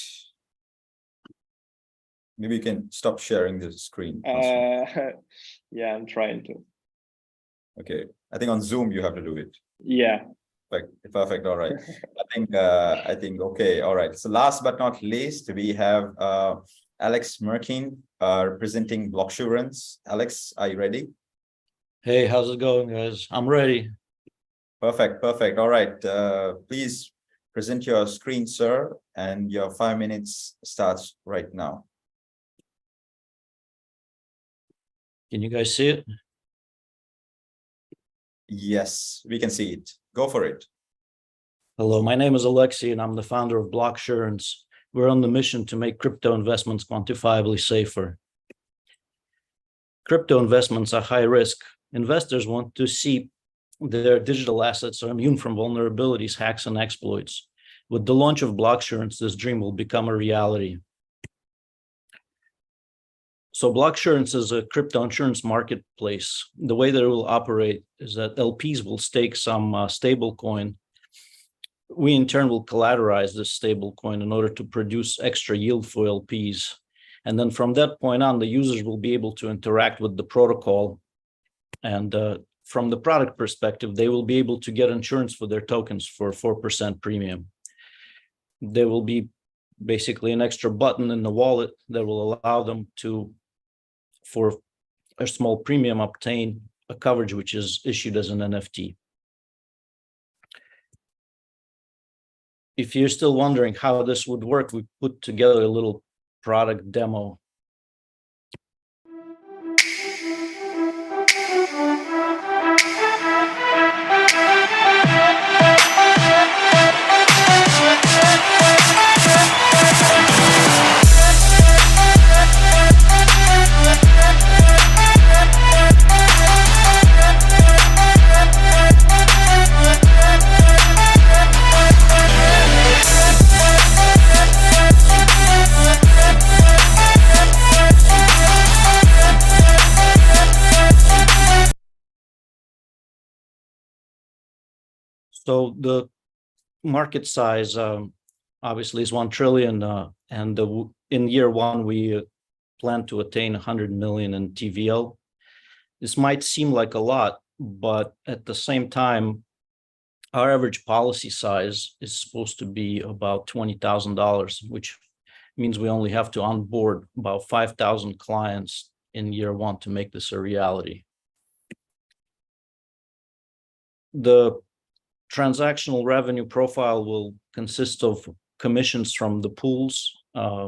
Maybe you can stop sharing the screen. Yeah, I'm trying to. Okay. I think on Zoom you have to do it. Yeah. Perfect. All right. I think okay. All right. So last but not least, we have Alex Merkin representing Blocksurance. Alex, are you ready? Hey, how's it going, guys? I'm ready. Perfect. All right. Please present your screen, sir, and your 5 minutes starts right now. Can you guys see it? Yes, we can see it. Go for it. Hello, my name is Alexei, and I'm the founder of Blocksurance. We're on the mission to make crypto investments quantifiably safer. Crypto investments are high risk. Investors want to see their digital assets are immune from vulnerabilities, hacks, and exploits. With the launch of Blocksurance, this dream will become a reality. So Blocksurance is a crypto insurance marketplace. The way that it will operate is that LPs will stake some stable coin. We in turn will collateralize this stable coin in order to produce extra yield for LPs. And then from that point on, the users will be able to interact with the protocol. And from the product perspective, they will be able to get insurance for their tokens for 4% premium. There will be basically an extra button in the wallet that will allow them to, for a small premium, obtain a coverage which is issued as an NFT. If you're still wondering how this would work, we put together a little product demo. So the market size obviously is 1 trillion, and in year one we plan to attain 100 million in TVL. This might seem like a lot, but at the same time, our average policy size is supposed to be about $20,000, which means we only have to onboard about 5,000 clients in year one to make this a reality. The transactional revenue profile will consist of commissions from the pools,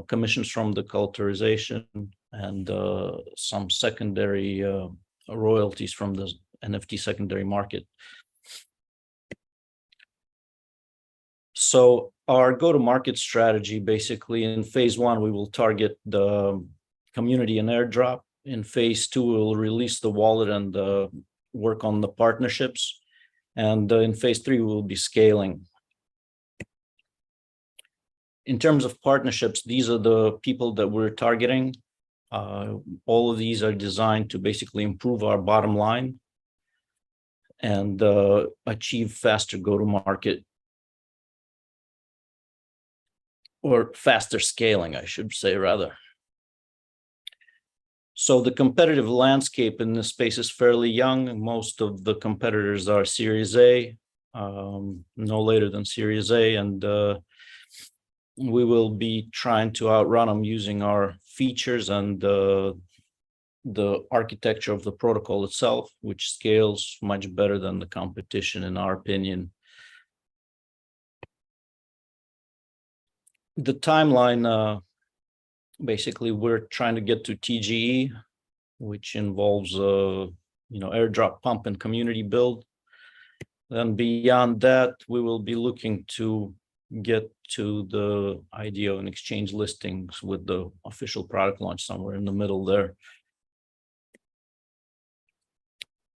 commissions from the culturization, and some secondary royalties from the NFT secondary market. So our go-to-market strategy, basically in phase one, we will target the community and airdrop. In phase two, we will release the wallet and work on the partnerships. And in phase three, we'll be scaling. In terms of partnerships, these are the people that we're targeting. All of these are designed to basically improve our bottom line and achieve faster go-to-market, or faster scaling, I should say, rather. So the competitive landscape in this space is fairly young. Most of the competitors are Series A, no later than Series A, and we will be trying to outrun them using our features and the architecture of the protocol itself, which scales much better than the competition, in our opinion. The timeline, basically, we're trying to get to TGE, which involves, airdrop pump and community build. Then beyond that, we will be looking to get to the IDO and exchange listings with the official product launch somewhere in the middle there.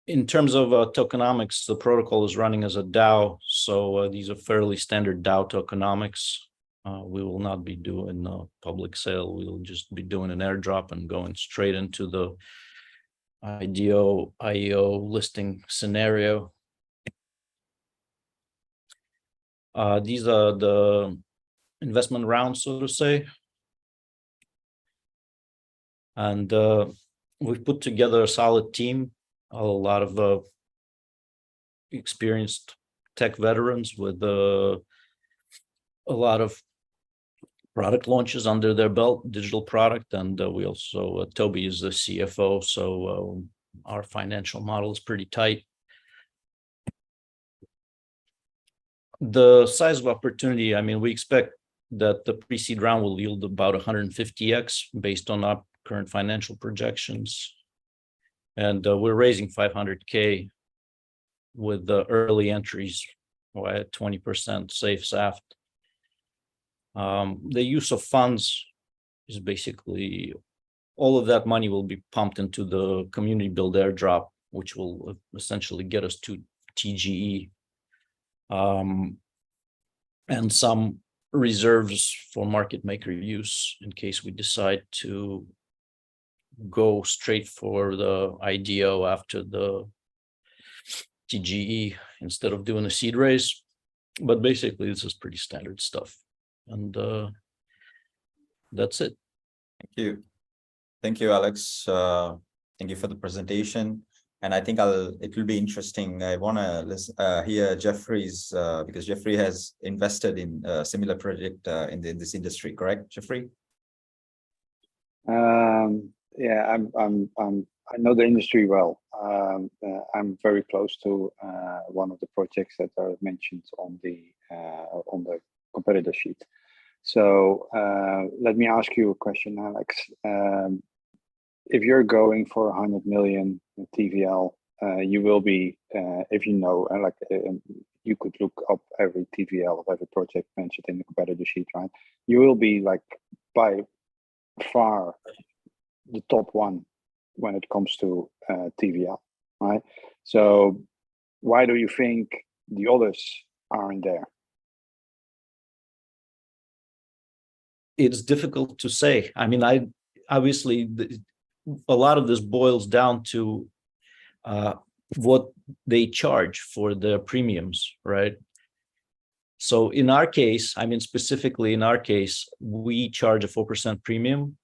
In terms of tokenomics, the protocol is running as a DAO, so these are fairly standard DAO tokenomics. We will not be doing a public sale. We'll just be doing an airdrop and going straight into the IDO, IEO listing scenario. These are the investment rounds, so to say. And we've put together a solid team, a lot of experienced tech veterans with a lot of product launches under their belt, digital product. And we also, Toby is the CFO, so our financial model is pretty tight. The size of opportunity, I mean, we expect that the pre-seed round will yield about 150x based on our current financial projections. And we're raising 500K with the early entries at 20% safe SAFT. The use of funds is basically all of that money will be pumped into the community build airdrop, which will essentially get us to TGE. And some reserves for market maker use in case we decide to go straight for the IDO after the TGE instead of doing a seed raise. But basically, this is pretty standard stuff. And that's it. Thank you. Thank you, Alex. Thank you for the presentation. And I think it will be interesting. I want to hear Jeffrey's, because Jeffrey has invested in a similar project in this industry, correct, Jeffrey? Yeah, I know the industry well. I'm very close to one of the projects that are mentioned on the competitor sheet. So let me ask you a question, Alex. If you're going for 100 million TVL, you will be, if you know, you could look up every TVL of every project mentioned in the competitor sheet, right? You will be like by far the top one when it comes to TVL, right? So why do you think the others aren't there? It's difficult to say. I mean, obviously a lot of this boils down to what they charge for the premiums, right? So in our case, I mean, specifically in our case, we charge a 4% premium,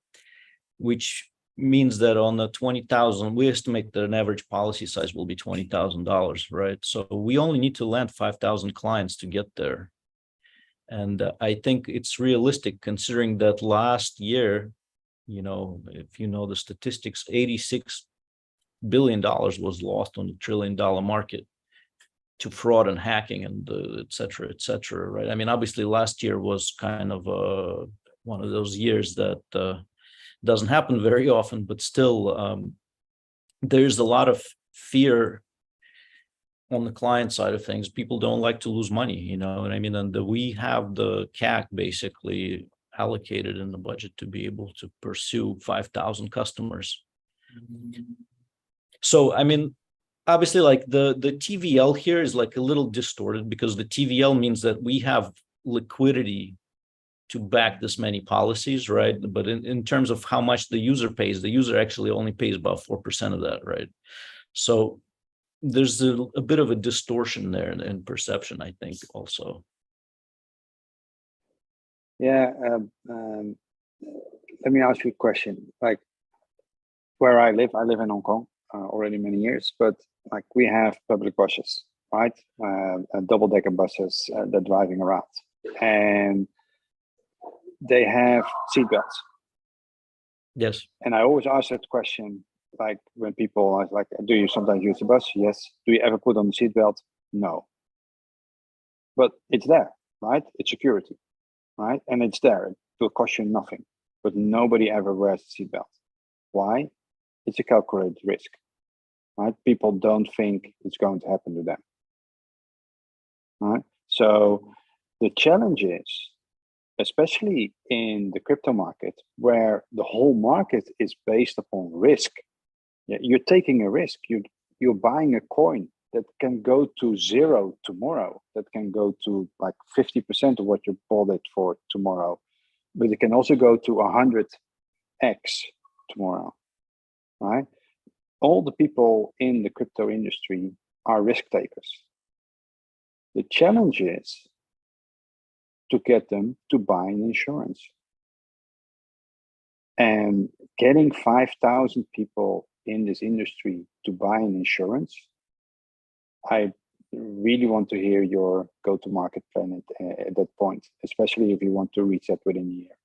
which means that on the 20,000, we estimate that an average policy size will be $20,000, right? So we only need to land 5,000 clients to get there. And I think it's realistic considering that last year, you know, if you know the statistics, $86 billion was lost on the $1 trillion market to fraud and hacking and et cetera, right? I mean, obviously last year was kind of one of those years that doesn't happen very often, but still there's a lot of fear on the client side of things. People don't like to lose money, you know, and I mean, and we have the CAC basically allocated in the budget to be able to pursue 5,000 customers. So, I mean, obviously like the TVL here is like a little distorted because the TVL means that we have liquidity to back this many policies, right? But in terms of how much the user pays, the user actually only pays about 4% of that, right? So there's a bit of a distortion there in perception, I think, also. Yeah, let me ask you a question. Like where I live in Hong Kong already many years, but like we have public buses, right? Double-decker buses that are driving around, and they have seatbelts. Yes. And I always ask that question, like when people are like, do you sometimes use the bus? Yes. Do you ever put on the seatbelt? No. But it's there, right? It's security, right? And it's there. It will cost you nothing, but nobody ever wears the seatbelt. Why? It's a calculated risk, right? People don't think it's going to happen to them, right? So the challenge is, especially in the crypto market, where the whole market is based upon risk. Yeah, you're taking a risk. You're buying a coin that can go to zero tomorrow, that can go to like 50% of what you bought it for tomorrow, but it can also go to 100x tomorrow, right? All the people in the crypto industry are risk takers. The challenge is to get them to buy an insurance. And getting 5,000 people in this industry to buy an insurance, I really want to hear your go-to-market plan at that point, especially if you want to reach that within a year.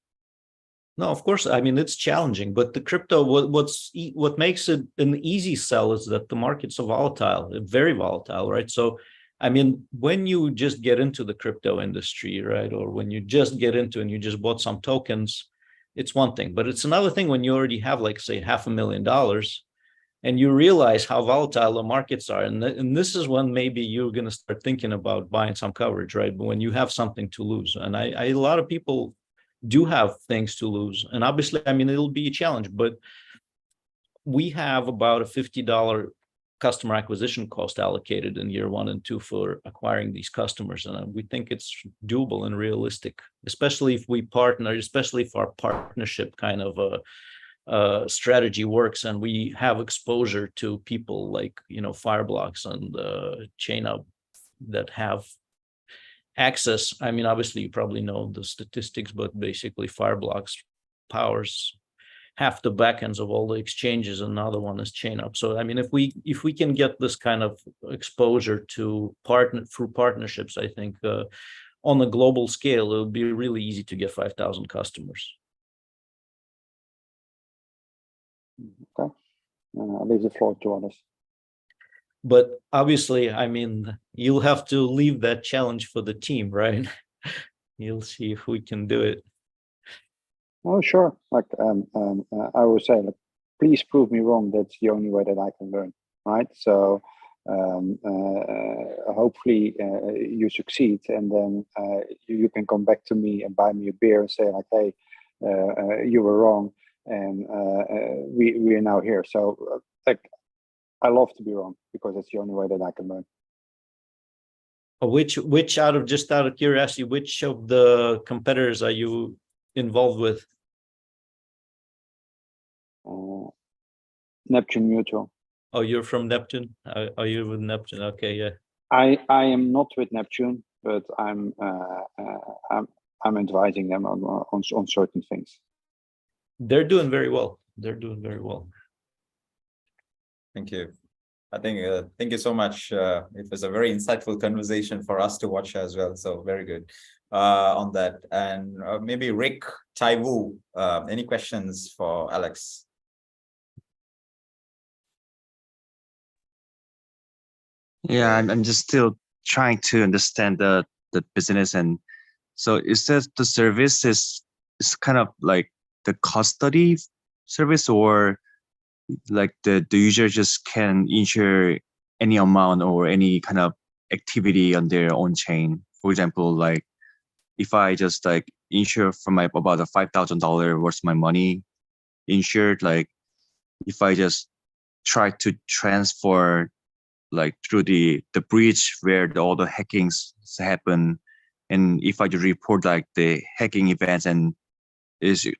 No, of course. I mean, it's challenging, but the crypto, what makes it an easy sell is that the market's so volatile, very volatile, right? So, I mean, when you just get into the crypto industry, right, or when you just get into and you just bought some tokens, it's one thing. But it's another thing when you already have, like, say, $500,000 and you realize how volatile the markets are. And this is when maybe you're going to start thinking about buying some coverage, right? But when you have something to lose. And a lot of people do have things to lose. And obviously, I mean, it'll be a challenge, but we have about a $50 customer acquisition cost allocated in year 1 and 2 for acquiring these customers. And we think it's doable and realistic, especially if we partner, especially if our partnership kind of strategy works and we have exposure to people like, you know, Fireblocks and ChainUp that have access. I mean, obviously, you probably know the statistics, but basically Fireblocks powers half the backends of all the exchanges, and another one is ChainUp. So I mean, if we can get this kind of exposure to through partnerships, I think on a global scale, it would be really easy to get 5,000 customers. Okay, I'll leave the floor to others. But obviously, I mean, you'll have to leave that challenge for the team, right? You'll see if we can do it. Oh, sure. Like I would say, like, please prove me wrong. That's the only way that I can learn, right? So hopefully you succeed, and then you can come back to me and buy me a beer and say like, hey, you were wrong, and we are now here. So like, I love to be wrong because it's the only way that I can learn. Which out of curiosity, which of the competitors are you involved with? Neptune Mutual. Oh, you're from Neptune? Are you with Neptune? Okay, yeah. I am not with Neptune, but I'm advising them on certain things. They're doing very well. They're doing very well. Thank you. I think thank you so much. It was a very insightful conversation for us to watch as well. So very good on that. And maybe Rick, Taiwu, any questions for Alex? Yeah, I'm just still trying to understand the business. And so it says the service is kind of like the custody service, or like the user just can insure any amount or any kind of activity on their own chain. For example, like if I just like insure for my about a $5,000 worth of my money insured, like if I just try to transfer like through the bridge where all the hackings happen, and if I just report like the hacking events, and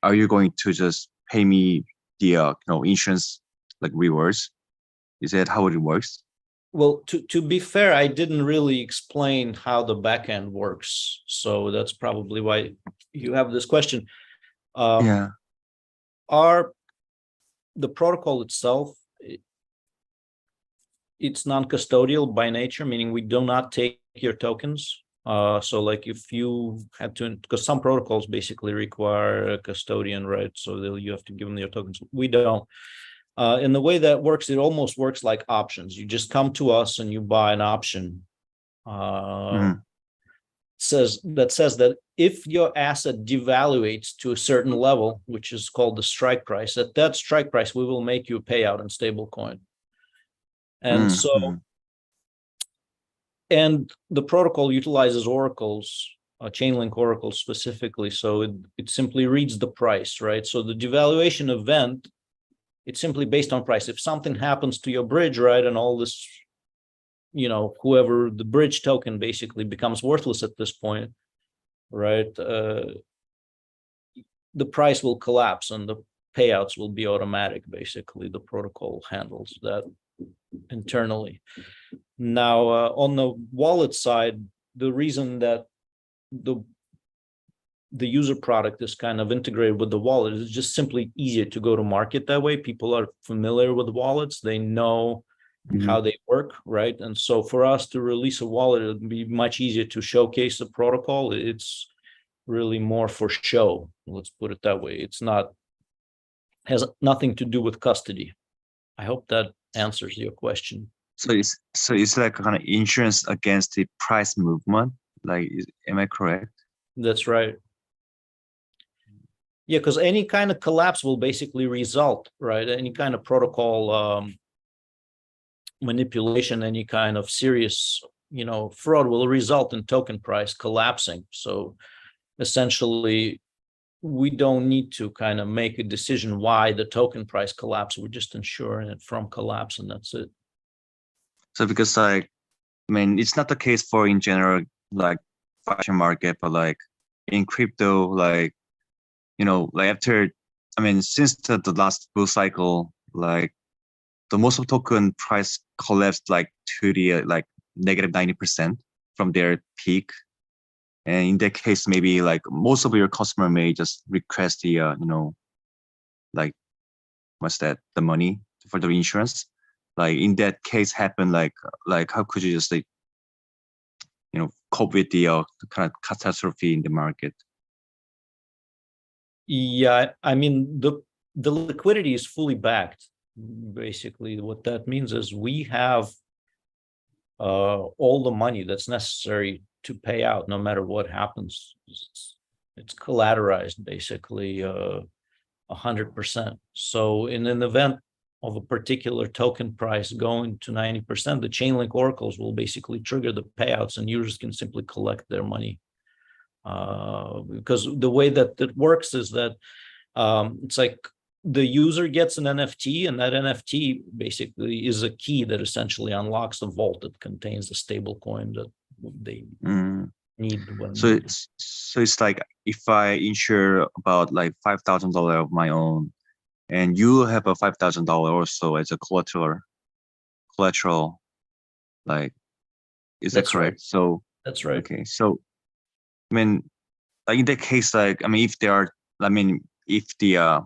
are you going to just pay me the insurance like rewards? Is that how it works? Well, to be fair, I didn't really explain how the backend works, so that's probably why you have this question. Yeah. The protocol itself, it's non-custodial by nature, meaning we do not take your tokens. So like if you had to, because some protocols basically require a custodian, right? So you have to give them your tokens. We don't. In the way that works, it almost works like options. You just come to us and you buy an option. Says that if your asset devaluates to a certain level, which is called the strike price, at that strike price, we will make you a payout in stablecoin. And and the protocol utilizes oracles, Chainlink oracles specifically. So it simply reads the price, right? So the devaluation event, it's simply based on price. If something happens to your bridge, right, and all this, whoever the bridge token basically becomes worthless at this point, right, the price will collapse and the payouts will be automatic. Basically, the protocol handles that internally. Now, on the wallet side, the reason that the user product is kind of integrated with the wallet is just simply easier to go to market that way. People are familiar with wallets. They know how they work, right? And so for us to release a wallet, it would be much easier to showcase the protocol. It's really more for show. Let's put it that way. Has nothing to do with custody. I hope that answers your question. So it's like kind of insurance against the price movement. Like, am I correct? That's right. Yeah, because any kind of collapse will basically result, right? Any kind of protocol manipulation, any kind of serious, fraud will result in token price collapsing. So essentially, we don't need to kind of make a decision why the token price collapsed. We're just ensuring it from collapse, and that's it. So because it's not the case for in general, like fashion market, but like in crypto, like, after, since the last bull cycle, like the most of token price collapsed like to the like negative 90% from their peak. And in that case, maybe like most of your customer may just request the, like what's that, the money for the insurance. Like in that case happen, like how could you just like, you know, cope with the kind of catastrophe in the market? Yeah, I mean, the liquidity is fully backed. Basically, what that means is we have all the money that's necessary to pay out no matter what happens. It's collateralized basically 100%. So in an event of a particular token price going to 90%, the Chainlink oracles will basically trigger the payouts and users can simply collect their money. Because the way that it works is that it's like the user gets an NFT, and that NFT basically is a key that essentially unlocks the vault that contains the stable coin that they need. When so it's like if I insure about like $5,000 of my own, and you have a $5,000 also as a collateral, like, is that correct? Right. So that's right. Okay, so I mean, like in that case, like, I mean, if there are, I mean, if the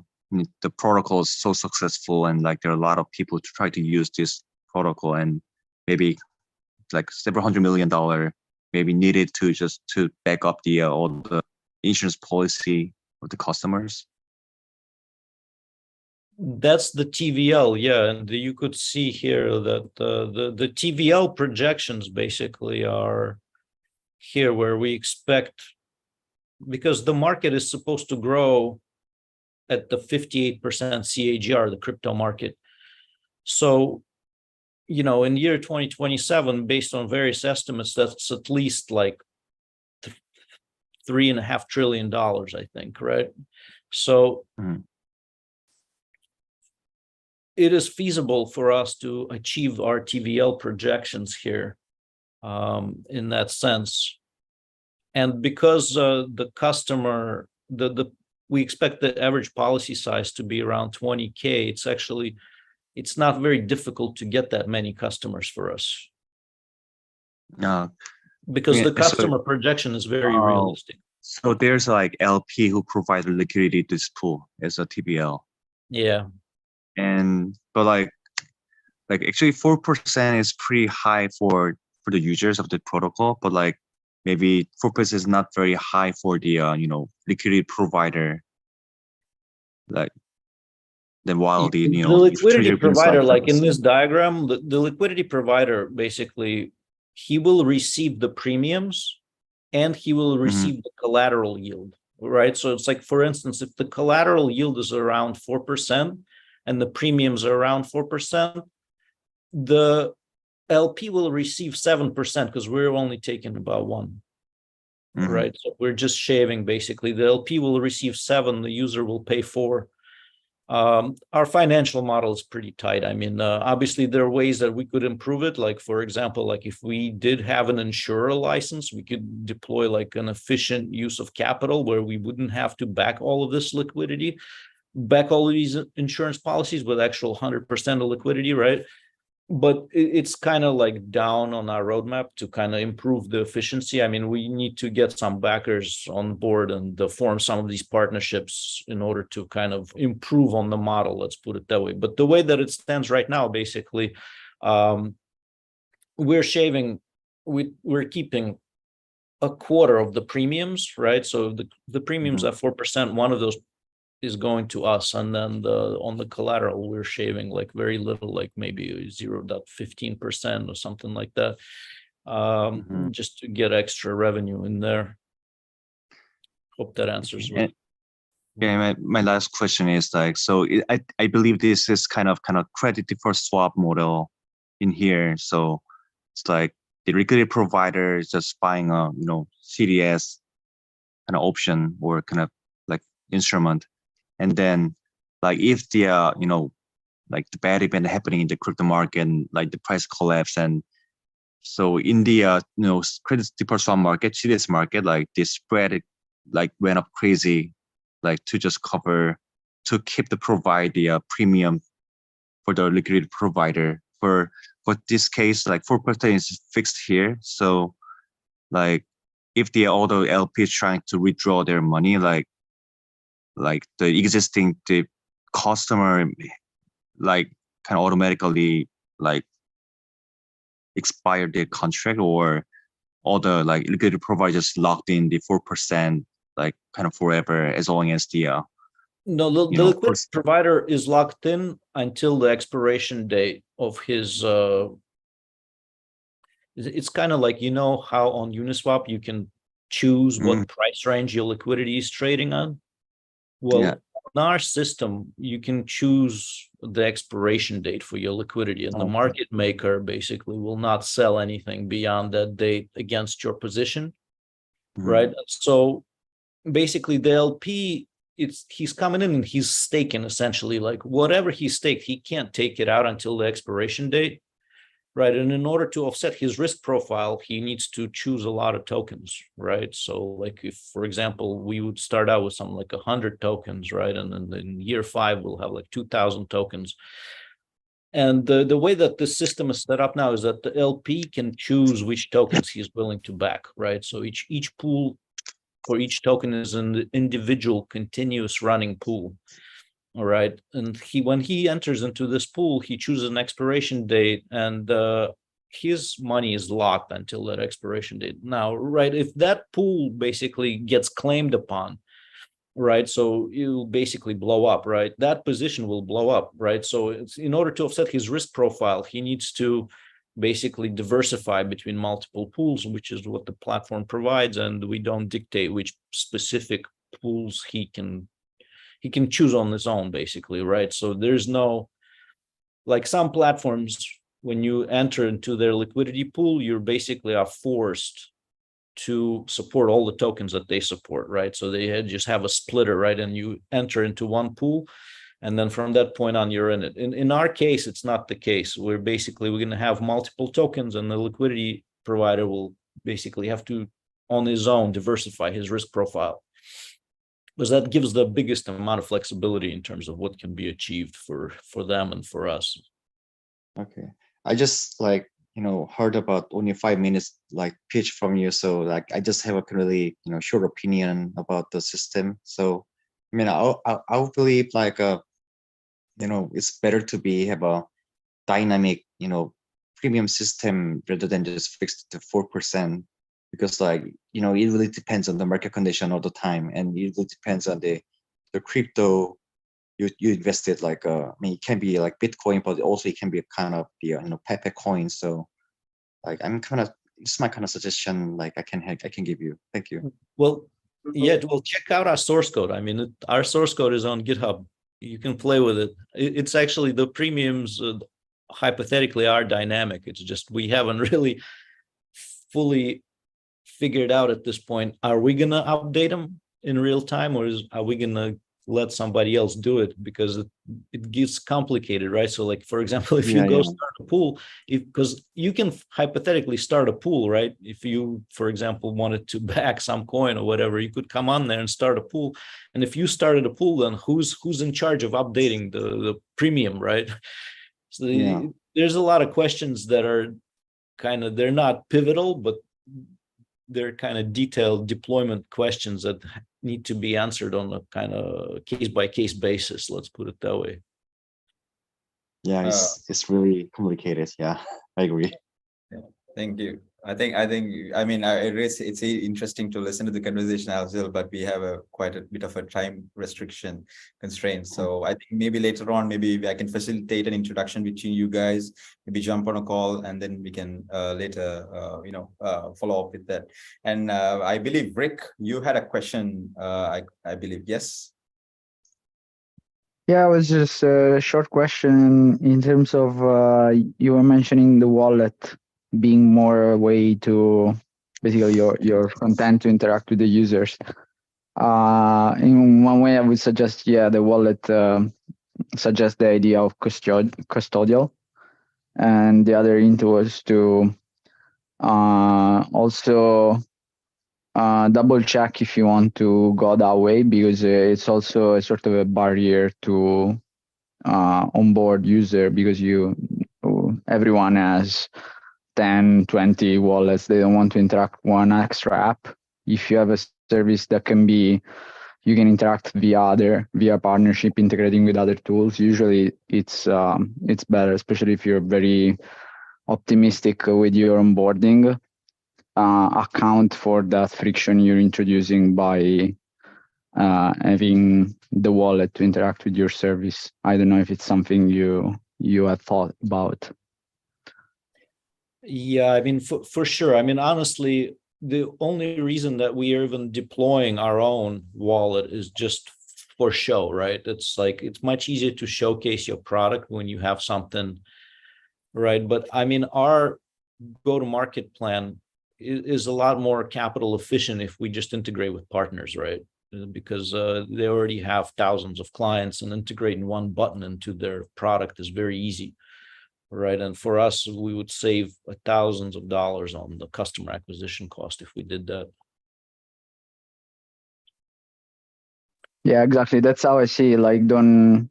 protocol is so successful and like there are a lot of people to try to use this protocol, and maybe like several $100 million maybe needed to just to back up the all the insurance policy of the customers. That's the TVL, yeah, and you could see here that the TVL projections basically are here, where we expect, because the market is supposed to grow at the 58% CAGR, the crypto market. So, you know, in year 2027, based on various estimates, that's at least like $3.5 trillion, I think, right? So it is feasible for us to achieve our TVL projections here in that sense. And because the customer, we expect the average policy size to be around 20K, it's not very difficult to get that many customers for us. Because the customer projection is very realistic. So there's like LP who provide liquidity to this pool as a TVL. Yeah. But like actually 4% is pretty high for the users of the protocol, but like maybe 4% is not very high for the liquidity provider. Like then while the liquidity provider, like in this diagram, the liquidity provider basically, he will receive the premiums and he will receive the collateral yield, right? So it's like, for instance, if the collateral yield is around 4% and the premiums are around 4%, the LP will receive 7% because we're only taking about 1%, right? So we're just shaving basically. The LP will receive 7%, the user will pay 4%. Our financial model is pretty tight. I mean, obviously there are ways that we could improve it. Like, for example, like if we did have an insurer license, we could deploy like an efficient use of capital where we wouldn't have to back all of this liquidity, back all of these insurance policies with actual 100% of liquidity, right? But it's kind of like down on our roadmap to kind of improve the efficiency. I mean, we need to get some backers on board and form some of these partnerships in order to kind of improve on the model, let's put it that way. But the way that it stands right now, basically, we're keeping a quarter of the premiums, right? So the premiums at 4%, one of those is going to us, and then on the collateral we're shaving like very little, like maybe 0.15% or something like that, just to get extra revenue in there. Hope that answers it. Yeah, my last question is like, so I believe this is kind of credit default swap model in here. So it's like the liquidity provider is just buying a CDS kind of option or kind of like instrument. And then, like, if the like the bad event happening in the crypto market, and like the price collapse, and so in the credit default swap market, CDS market, like the spread like went up crazy, like to just keep the premium for the liquidity provider. For this case, like 4% is fixed here. So, like, if all the LP is trying to withdraw their money, like the customer like kind of automatically like expire their contract, or all the like liquidity providers locked in the 4% like kind of forever as long as the No, the liquidity provider is locked in until the expiration date of his. It's kind of like, you know how on Uniswap you can choose what price range your liquidity is trading on. Well, in our system, you can choose the expiration date for your liquidity, and the market maker basically will not sell anything beyond that date against your position, right? So basically, the LP, he's coming in and he's staking essentially, like whatever he staked, he can't take it out until the expiration date. Right, and in order to offset his risk profile, he needs to choose a lot of tokens, right? So, like if, for example, we would start out with something like 100 tokens, right, and then in year 5 we'll have like 2,000 tokens. And the way that the system is set up now is that the LP can choose which tokens he's willing to back, right? So each pool for each token is an individual continuous running pool. All right, and when he enters into this pool, he chooses an expiration date, and his money is locked until that expiration date. Now, right, if that pool basically gets claimed upon, right, so it'll basically blow up, right? That position will blow up, right? So it's in order to offset his risk profile, he needs to basically diversify between multiple pools, which is what the platform provides, and we don't dictate which specific pools he can choose on his own, basically, right? So there's no, like some platforms, when you enter into their liquidity pool, you basically are forced to support all the tokens that they support, right? So they just have a splitter, right? And you enter into one pool, and then from that point on, you're in it. In our case, it's not the case. We're going to have multiple tokens, and the liquidity provider will basically have to, on his own, diversify his risk profile, because that gives the biggest amount of flexibility in terms of what can be achieved for them and for us. Okay, I just like, heard about only 5 minutes like pitch from you, so like I just have a really short opinion about the system. So I mean, I believe like it's better to have a dynamic premium system rather than just fixed to 4%. Because like, it really depends on the market condition all the time. And it really depends on the crypto you invested, like, I mean, it can be like Bitcoin, but also it can be a kind of the, Pepe coin. So like, it's my kind of suggestion, like I can give you. Thank you. Well, yeah, well, check out our source code. I mean, our source code is on GitHub. You can play with it. It's actually, the premiums hypothetically are dynamic. It's just, we haven't really fully figured out at this point. Are we gonna update them in real time, or are we gonna let somebody else do it? Because it gets complicated, right? So like, for example, if you go start a pool, because you can hypothetically start a pool, right? If you, for example, wanted to back some coin or whatever, you could come on there and start a pool. And if you started a pool, then who's in charge of updating the premium, right? So there's a lot of questions that are kind of, they're not pivotal, but they're kind of detailed deployment questions that need to be answered on a kind of case-by-case basis. Let's put it that way. Yeah, it's really complicated. Yeah, I agree. Yeah, thank you. I mean, it's interesting to listen to the conversation as well, but we have quite a bit of a time restriction constraint. So I think maybe later on, maybe I can facilitate an introduction between you guys, maybe jump on a call, and then we can later, follow up with that. And I believe, Rick, you had a question, I believe, yes? Yeah, it was just a short question in terms of, you were mentioning the wallet being more a way to basically your content to interact with the users. In one way, I would suggest, the wallet suggests the idea of custodial, and the other into was to also double check if you want to go that way, because it's also a sort of a barrier to onboard user, because everyone has 10, 20 wallets. They don't want to interact with one extra app. If you have a service that can be you can interact via partnership, integrating with other tools. Usually it's better, especially if you're very optimistic with your onboarding. Account for that friction you're introducing by having the wallet to interact with your service. I don't know if it's something you have thought about. Yeah, I mean, for sure. I mean, honestly, the only reason that we are even deploying our own wallet is just for show, right? It's like, it's much easier to showcase your product when you have something, right? But I mean, our go-to-market plan is a lot more capital efficient if we just integrate with partners, right? Because they already have thousands of clients, and integrating one button into their product is very easy. Right. And for us, we would save thousands of dollars on the customer acquisition cost if we did that. Yeah, exactly. That's how I see it. Like, don't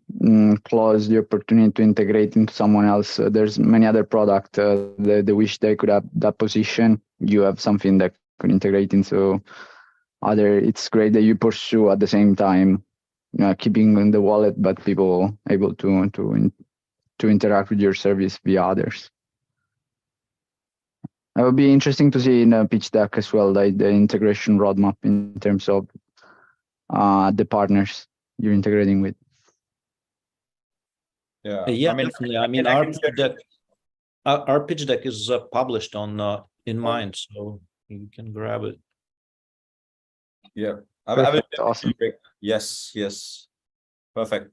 close the opportunity to integrate into someone else. There's many other products they wish they could have that position. You have something that could integrate into other. It's great that you pursue at the same time, keeping in the wallet, but people able to interact with your service via others. It would be interesting to see in a pitch deck as well, like the integration roadmap in terms of the partners you're integrating with. Yeah, Yeah, definitely. I mean, our pitch deck is published on InnMInd, so you can grab it. Yeah, Perfect. Awesome. Yes, perfect.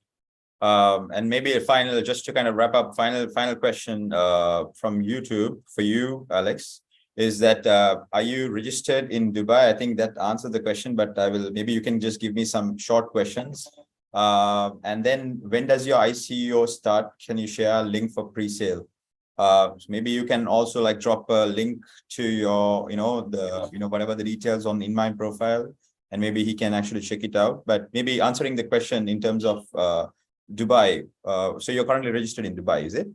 And maybe a final, just to kind of wrap up, final question from YouTube for you, Alex, is that are you registered in Dubai? I think that answered the question, but maybe you can just give me some short questions. And then when does your ICO start? Can you share a link for pre-sale? Maybe you can also like drop a link to your, whatever the details on InnMInd profile, and maybe he can actually check it out. But maybe answering the question in terms of Dubai. So you're currently registered in Dubai, is it?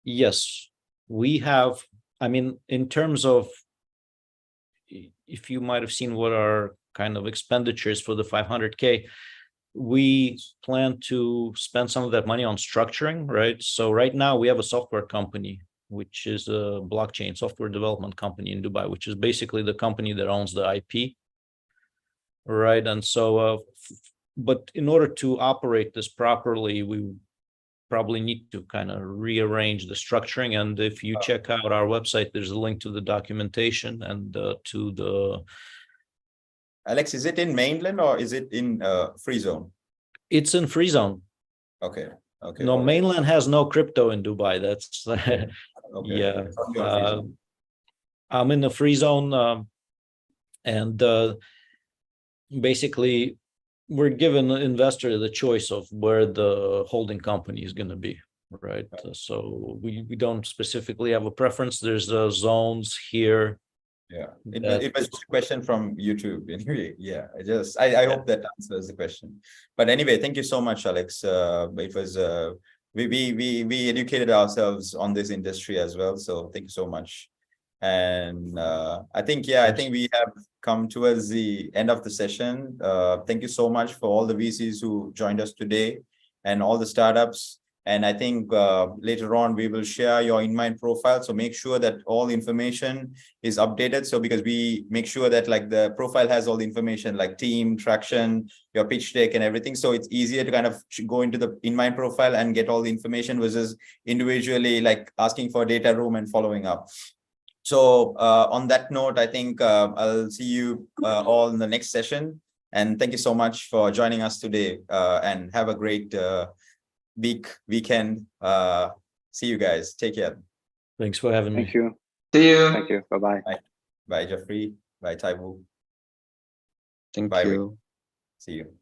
Yes, we have. I mean, in terms of, if you might have seen what our kind of expenditures for the 500K, we plan to spend some of that money on structuring, right? So right now we have a software company, which is a blockchain software development company in Dubai, which is basically the company that owns the IP, right? And so, but in order to operate this properly, we probably need to kind of rearrange the structuring. And if you check out our website, there's a link to the documentation and to the... Alex, is it in mainland or is it in free zone? It's in free zone. Okay. No, mainland has no crypto in Dubai. That's okay. Yeah. I'm in the free zone, and basically we're giving the investor the choice of where the holding company is going to be, right? So we don't specifically have a preference. There's zones here. Yeah, it was just a question from YouTube anyway. Yeah, I hope that answers the question. But anyway, thank you so much, Alex. It was we educated ourselves on this industry as well. So thank you so much. And I think we have come towards the end of the session. Thank you so much for all the VCs who joined us today and all the startups. And I think later on, we will share your InnMInd profile. So make sure that all information is updated. So because we make sure that like the profile has all the information like team, traction, your pitch deck and everything. So it's easier to kind of go into the InnMInd profile and get all the information versus individually like asking for data room and following up. So on that note, I think I'll see you all in the next session. And thank you so much for joining us today and have a great weekend. See you guys. Take care. Thanks for having me. Thank you. See you. Thank you. Bye-bye. Bye, Jeffrey. Bye, Taibu. Thank Bye, you. Rick. See you.